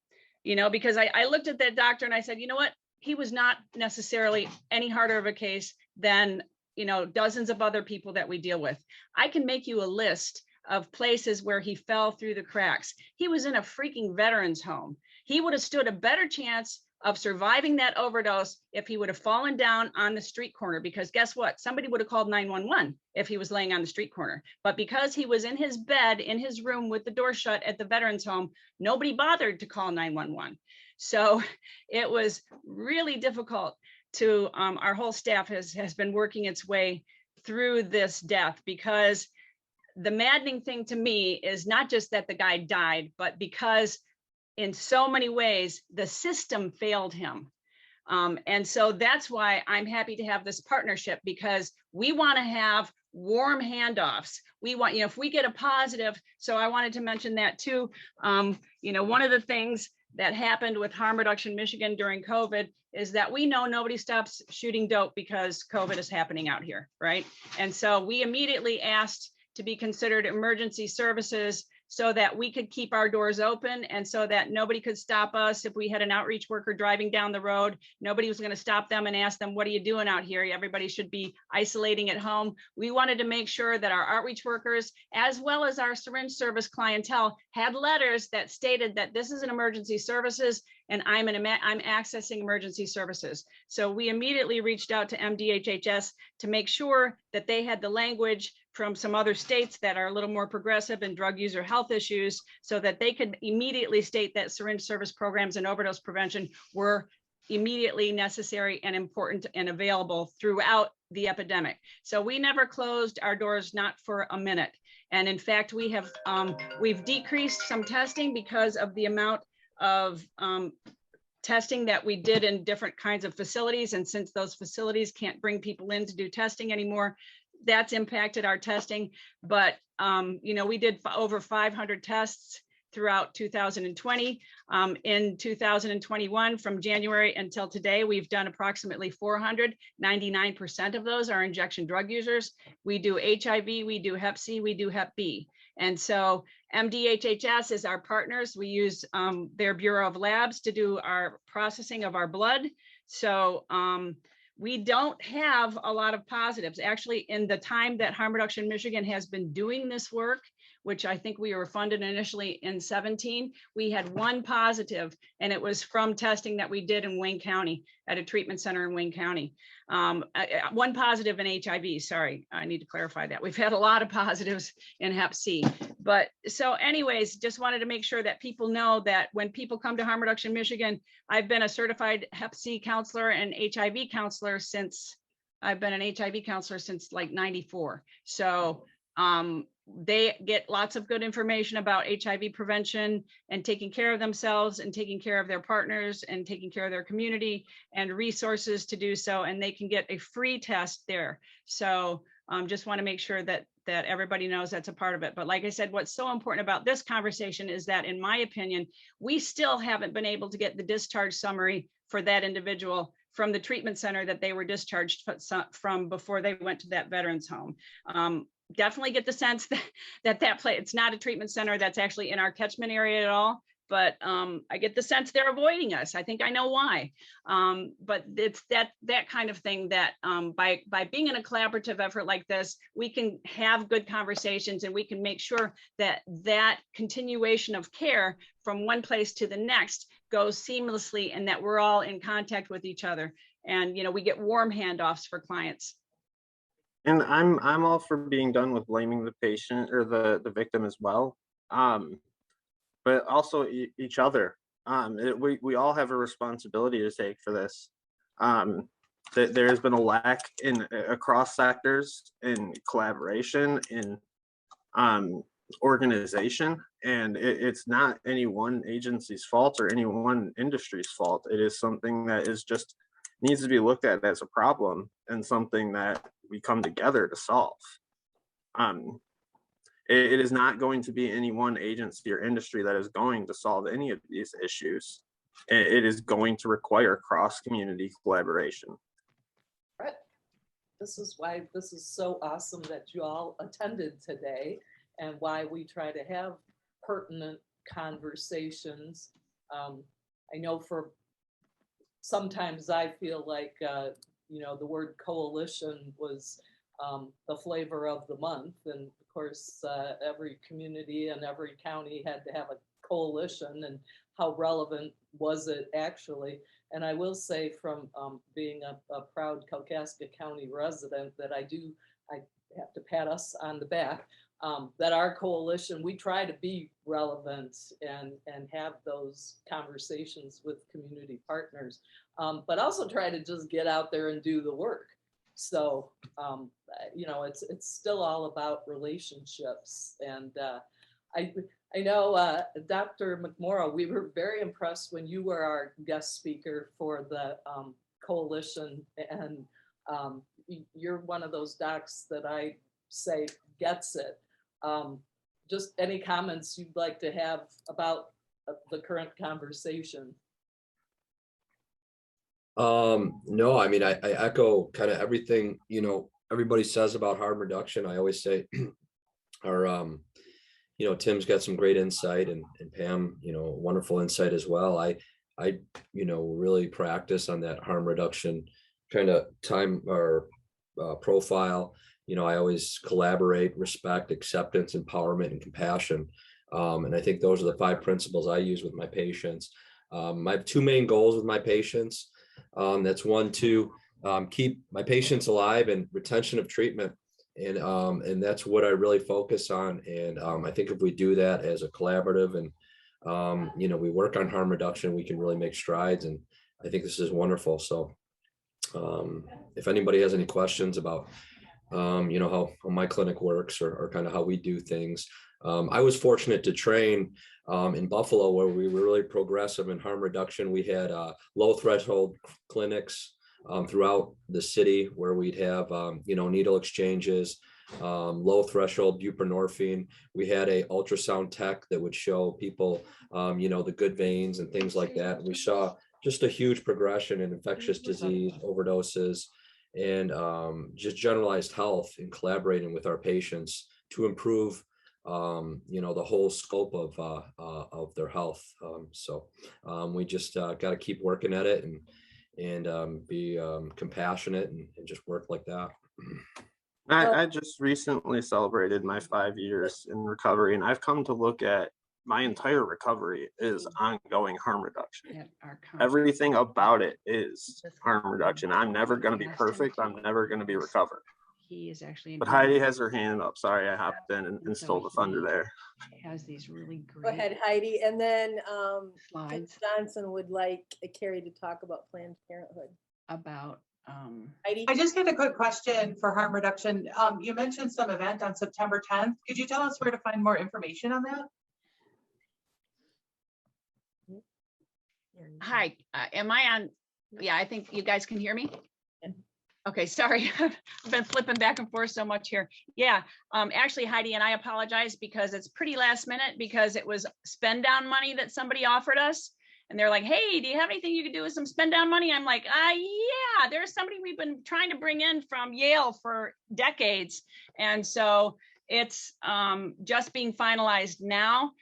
you know, because I looked at that doctor and I said, you know what, he was not necessarily any harder of a case than, you know, dozens of other people that we deal with. I can make you a list of places where he fell through the cracks. He was in a freaking veteran's home. He would have stood a better chance of surviving that overdose if he would have fallen down on the street corner, because guess what? Somebody would have called 911 if he was laying on the street corner. But because he was in his bed, in his room with the door shut at the veterans home, nobody bothered to call 911. So it was really difficult to, our whole staff has been working its way through this death, because the maddening thing to me is not just that the guy died, but because in so many ways, the system failed him. And so that's why I'm happy to have this partnership, because we want to have warm handoffs. We want, you know, if we get a positive, so I wanted to mention that too. You know, one of the things that happened with Harm Reduction Michigan during COVID is that we know nobody stops shooting dope because COVID is happening out here, right? And so we immediately asked to be considered emergency services so that we could keep our doors open and so that nobody could stop us. If we had an outreach worker driving down the road, nobody was going to stop them and ask them, what are you doing out here? Everybody should be isolating at home. We wanted to make sure that our outreach workers, as well as our syringe service clientele, had letters that stated that this is an emergency services and I'm accessing emergency services. So we immediately reached out to MDHHS to make sure that they had the language from some other states that are a little more progressive in drug user health issues, so that they could immediately state that syringe service programs and overdose prevention were immediately necessary and important and available throughout the epidemic. So we never closed our doors, not for a minute. And in fact, we've decreased some testing because of the amount of testing that we did in different kinds of facilities. And since those facilities can't bring people in to do testing anymore, that's impacted our testing. But, you know, we did over 500 tests throughout 2020. In 2021, from January until today, we've done approximately 400. 99% of those are injection drug users. We do HIV, we do Hep C, we do Hep B. And so MDHHS is our partners. We use their Bureau of Labs to do our processing of our blood. So we don't have a lot of positives. Actually, in the time that Harm Reduction Michigan has been doing this work, which I think we were funded initially in 17, we had one positive, and it was from testing that we did in Wayne County at a treatment center in Wayne County. One positive in HIV, sorry, I need to clarify that. We've had a lot of positives in Hep C. But so anyways, just wanted to make sure that people know that when people come to Harm Reduction Michigan, I've been a certified Hep C counselor and HIV counselor since, I've been an HIV counselor since like 94. So they get lots of good information about HIV prevention and taking care of themselves and taking care of their partners and taking care of their community and resources to do so. And they can get a free test there. So just want to make sure that everybody knows that's a part of it. But like I said, what's so important about this conversation is that, in my opinion, we still haven't been able to get the discharge summary for that individual from the treatment center that they were discharged from before they went to that veterans home. Definitely get the sense that place, it's not a treatment center that's actually in our catchment area at all, but I get the sense they're avoiding us. I think I know why. But it's that kind of thing that by being in a collaborative effort like this, we can have good conversations and we can make sure that that continuation of care from one place to the next goes seamlessly and that we're all in contact with each other. And, you know, we get warm handoffs for clients. And I'm all for being done with blaming the patient or the victim as well, but also each other. We all have a responsibility to take for this. There has been a lack in across sectors in collaboration in organization, and it's not any one agency's fault or any one industry's fault. It is something that is just needs to be looked at as a problem and something that we come together to solve. It is not going to be any one agency or industry that is going to solve any of these issues. It is going to require cross-community collaboration. Brett, this is why this is so awesome that you all attended today and why we try to have pertinent conversations. I know for sometimes I feel like, you know, the word coalition was the flavor of the month. And of course, every community and every county had to have a coalition, and how relevant was it actually? And I will say from being a proud Kalkaska County resident that I have to pat us on the back, that our coalition, we try to be relevant and have those conversations with community partners, but also try to just get out there and do the work. So, you know, it's still all about relationships. And I know, Dr. McMorrow, we were very impressed when you were our guest speaker for the coalition. And you're one of those docs that I say gets it. Just any comments you'd like to have about the current conversation? No, I mean, I echo kind of everything, you know, everybody says about harm reduction. I always say our, you know, Tim's got some great insight, and Pam, you know, wonderful insight as well. I, you know, really practice on that harm reduction kind of time or profile. You know, I always collaborate, respect, acceptance, empowerment, and compassion. And I think those are the 5 principles I use with my patients. I have 2 main goals with my patients. That's 1, to keep my patients alive and retention of treatment. And that's what I really focus on. And I think if we do that as a collaborative and, you know, we work on harm reduction, we can really make strides. And I think this is wonderful. So if anybody has any questions about, you know, how my clinic works or kind of how we do things. I was fortunate to train in Buffalo, where we were really progressive in harm reduction. We had low threshold clinics throughout the city where we'd have, you know, needle exchanges, low threshold buprenorphine. We had a ultrasound tech that would show people, the good veins and things like that. We saw just a huge progression in infectious disease, overdoses, and just generalized health, in collaborating with our patients to improve the whole scope of their health. We just got to keep working at it and be compassionate and just work like that. I just recently celebrated my 5 years in recovery, and I've come to look at my entire recovery is ongoing harm reduction. Everything about it is harm reduction. I'm never going to be perfect. I'm never going to be recovered. He is actually. But Heidi has her hand up. Sorry, I hopped in and stole the thunder there. Has these really great. Go ahead, Heidi. And then Kim slides Johnson would like Carrie to talk about Planned Parenthood. About Heidi? I just had a quick question for harm reduction. You mentioned some event on September 10th. Could you tell us where to find more information on that? Hi, am I on? Yeah, I think you guys can hear me. Okay, sorry. I've been flipping back and forth so much here. Yeah, actually, Heidi, and I apologize because it's pretty last minute because it was spend down money that somebody offered us. And they're like, hey, do you have anything you could do with some spend down money? I'm like, yeah, there's somebody we've been trying to bring in from Yale for decades. And so it's just being finalized now.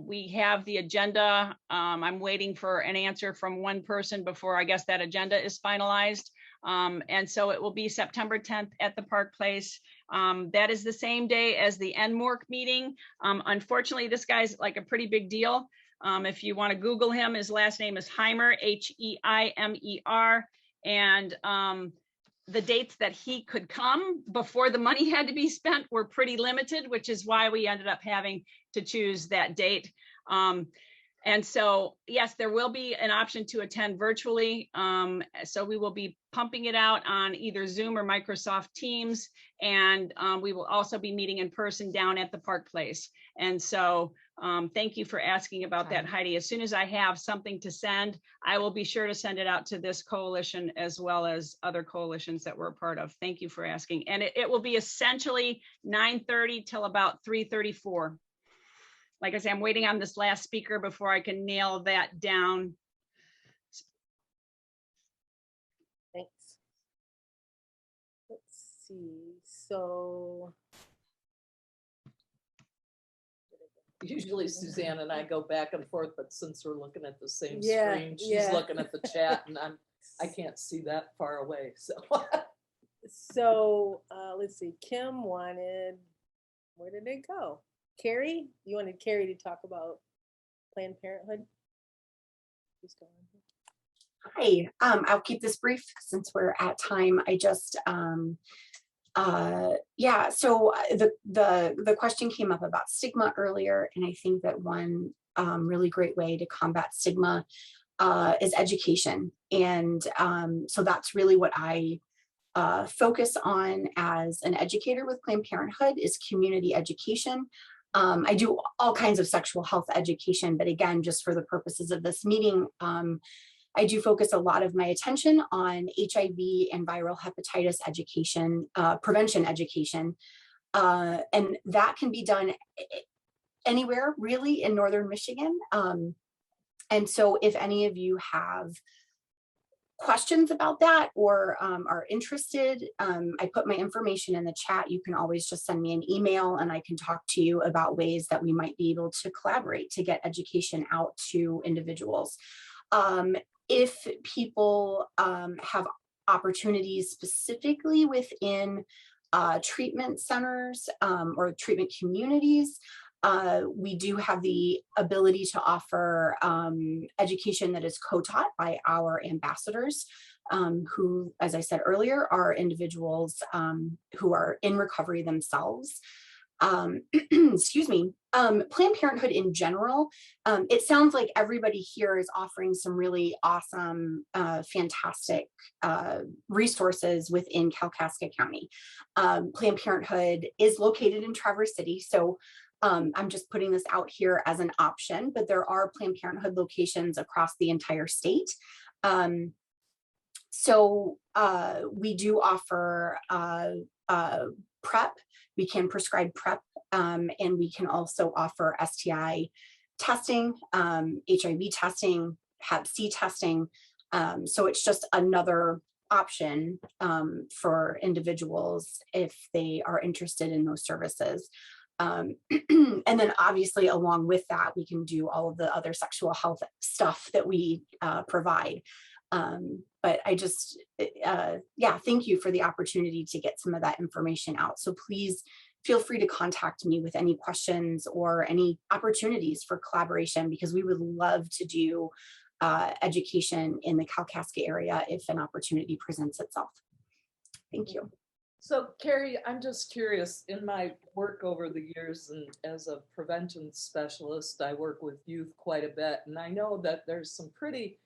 We have the agenda. I'm waiting for an answer from one person before I guess that agenda is finalized. And so it will be September 10th at the Park Place. That is the same day as the NMORC meeting. Unfortunately, this guy's like a pretty big deal. If you want to Google him, his last name is Heimer, Heimer. And the dates that he could come before the money had to be spent were pretty limited, which is why we ended up having to choose that date. And so, yes, there will be an option to attend virtually. So we will be pumping it out on either Zoom or Microsoft Teams. And we will also be meeting in person down at the Park Place. And so thank you for asking about that, Heidi. As soon as I have something to send, I will be sure to send it out to this coalition as well as other coalitions that we're a part of. Thank you for asking. And it will be essentially 9:30 till about 3:34. Like I say, I'm waiting on this last speaker before I can nail that down. Thanks. Let's see. So Usually Suzanne and I go back and forth, but since we're looking at the same Yeah, screen, she's yeah. looking at the chat and I can't see that far away. So let's see. Kim wanted, where did it go? Carrie, you wanted Carrie to talk about Planned Parenthood? Hi, I'll keep this brief since we're at time. I just, so the question came up about stigma earlier, and I think that one really great way to combat stigma is education. And so that's really what I focus on as an educator with Planned Parenthood is community education. I do all kinds of sexual health education, but again, just for the purposes of this meeting, I do focus a lot of my attention on HIV and viral hepatitis education, prevention education, and that can be done anywhere really in Northern Michigan. And so if any of you have questions about that or are interested, I put my information in the chat. You can always just send me an email and I can talk to you about ways that we might be able to collaborate to get education out to individuals. If people have opportunities specifically within treatment centers or treatment communities, we do have the ability to offer education that is co-taught by our ambassadors, who, as I said earlier, are individuals who are in recovery themselves. Excuse me. Planned Parenthood in general, it sounds like everybody here is offering some really awesome, fantastic resources within Kalkaska County. Planned Parenthood is located in Traverse City, so I'm just putting this out here as an option, but there are Planned Parenthood locations across the entire state. So we do offer PrEP. We can prescribe PrEP, and we can also offer STI testing, HIV testing, Hep C testing. So it's just another option for individuals if they are interested in those services. And then obviously along with that, we can do all of the other sexual health stuff that we provide. But I just, yeah, thank you for the opportunity to get some of that information out. So please feel free to contact me with any questions or any opportunities for collaboration, because we would love to do education in the Kalkaska area if an opportunity presents itself. Thank you. So Carrie, I'm just curious, in my work over the years and as a prevention specialist, I work with youth quite a bit. And I know that there's some pretty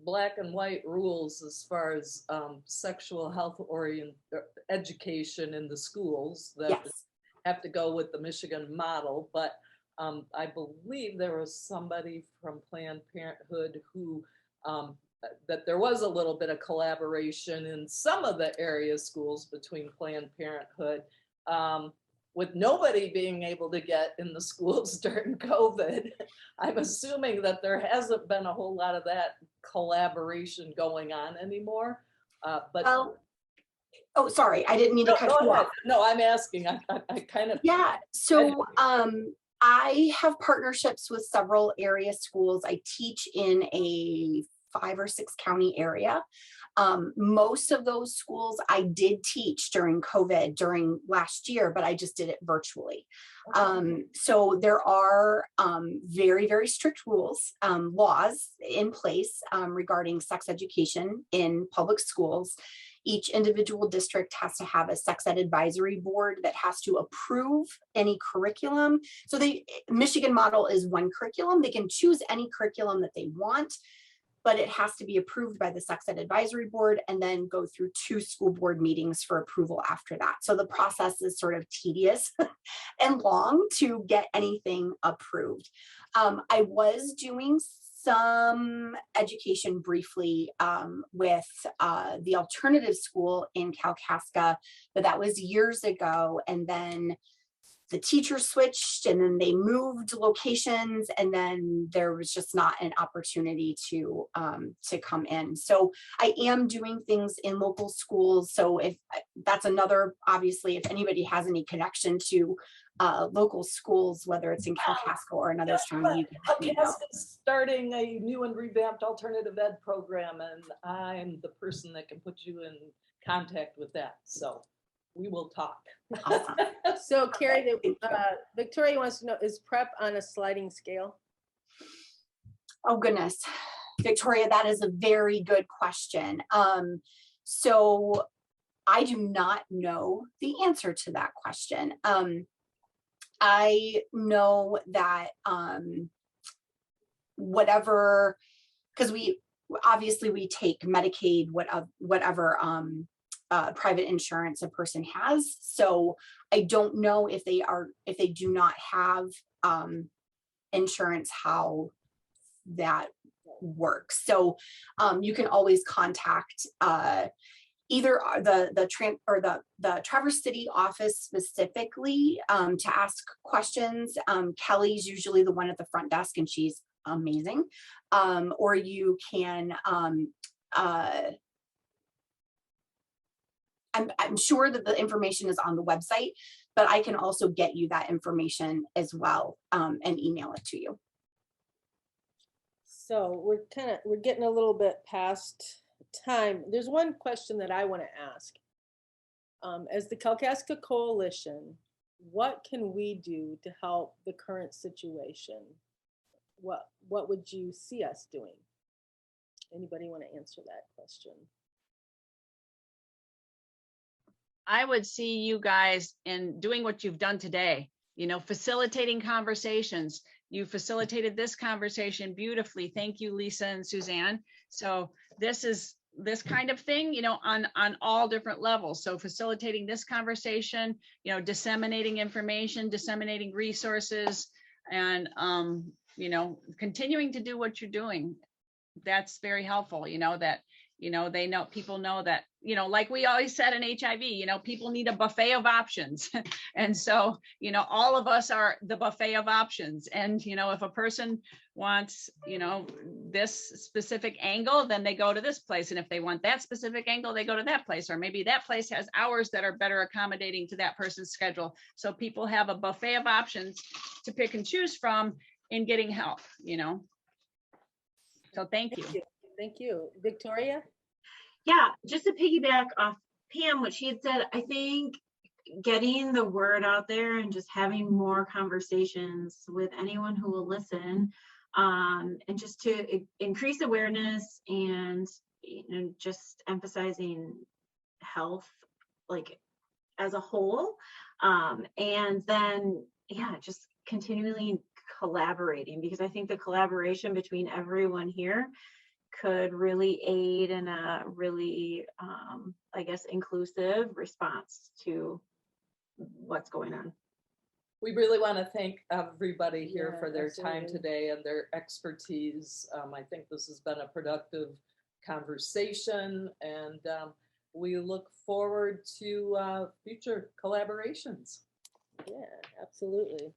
black and white rules as far as sexual health oriented education in the schools that Yes. have to go with the Michigan model. But I believe there was somebody from Planned Parenthood who that there was a little bit of collaboration in some of the area schools between Planned Parenthood, with nobody being able to get in the schools during COVID. I'm assuming that there hasn't been a whole lot of that collaboration going on anymore. But well, oh, sorry, I didn't mean to cut you off. No, I'm asking. I kind of. Yeah. So I have partnerships with several area schools. I teach in a 5 or 6 county area. Most of those schools I did teach during COVID during last year, but I just did it virtually. So there are very, very strict rules, laws in place regarding sex education in public schools. Each individual district has to have a sex ed advisory board that has to approve any curriculum. So the Michigan model is one curriculum. They can choose any curriculum that they want, but it has to be approved by the sex ed advisory board and then go through 2 school board meetings for approval after that. So the process is sort of tedious and long to get anything approved. I was doing some education briefly with the alternative school in Kalkaska, but that was years ago. And then the teachers switched and then they moved locations, and then there was just not an opportunity to come in. So I am doing things in local schools. So if that's another, obviously, if anybody has any connection to local schools, whether it's in Kalkaska or another county, you can let me know. Kalkaska is starting a new and revamped alternative ed program, and I'm the person that can put you in contact with that. So we will talk. Awesome. So Carrie, Victoria wants to know, is PrEP on a sliding scale? Oh goodness, Victoria, that is a very good question. So I do not know the answer to that question. I know that whatever, because we take Medicaid, whatever private insurance a person has. So I don't know if they do not have insurance, how that works. So you can always contact either the Traverse City office specifically to ask questions. Kelly's usually the one at the front desk, and she's amazing. Or you can I'm sure that the information is on the website, but I can also get you that information as well and email it to you. So we're getting a little bit past time. There's one question that I want to ask. As the Kalkaska Coalition, what can we do to help the current situation? What would you see us doing? Anybody want to answer that question? I would see you guys in doing what you've done today, facilitating conversations. You facilitated this conversation beautifully. Thank you, Lisa and Suzanne. So this is this kind of thing, on all different levels. So facilitating this conversation, disseminating information, disseminating resources, and, continuing to do what you're doing. That's very helpful, that They know, people know that, like we always said in HIV, people need a buffet of options. And so, all of us are the buffet of options. And, if a person wants, this specific angle, then they go to this place. And if they want that specific angle, they go to that place. Or maybe that place has hours that are better accommodating to that person's schedule. So people have a buffet of options to pick and choose from in getting help, So thank you. Thank you. Victoria? Yeah, just to piggyback off Pam, what she had said, I think getting the word out there and just having more conversations with anyone who will listen, and just to increase awareness and just emphasizing health like as a whole, and then just continually collaborating, because I think the collaboration between everyone here could really aid in a really, inclusive response to what's going on. We really want to thank everybody here Yeah, for their time absolutely. today and their expertise. I think this has been a productive conversation, and we look forward to future collaborations. Yeah, absolutely.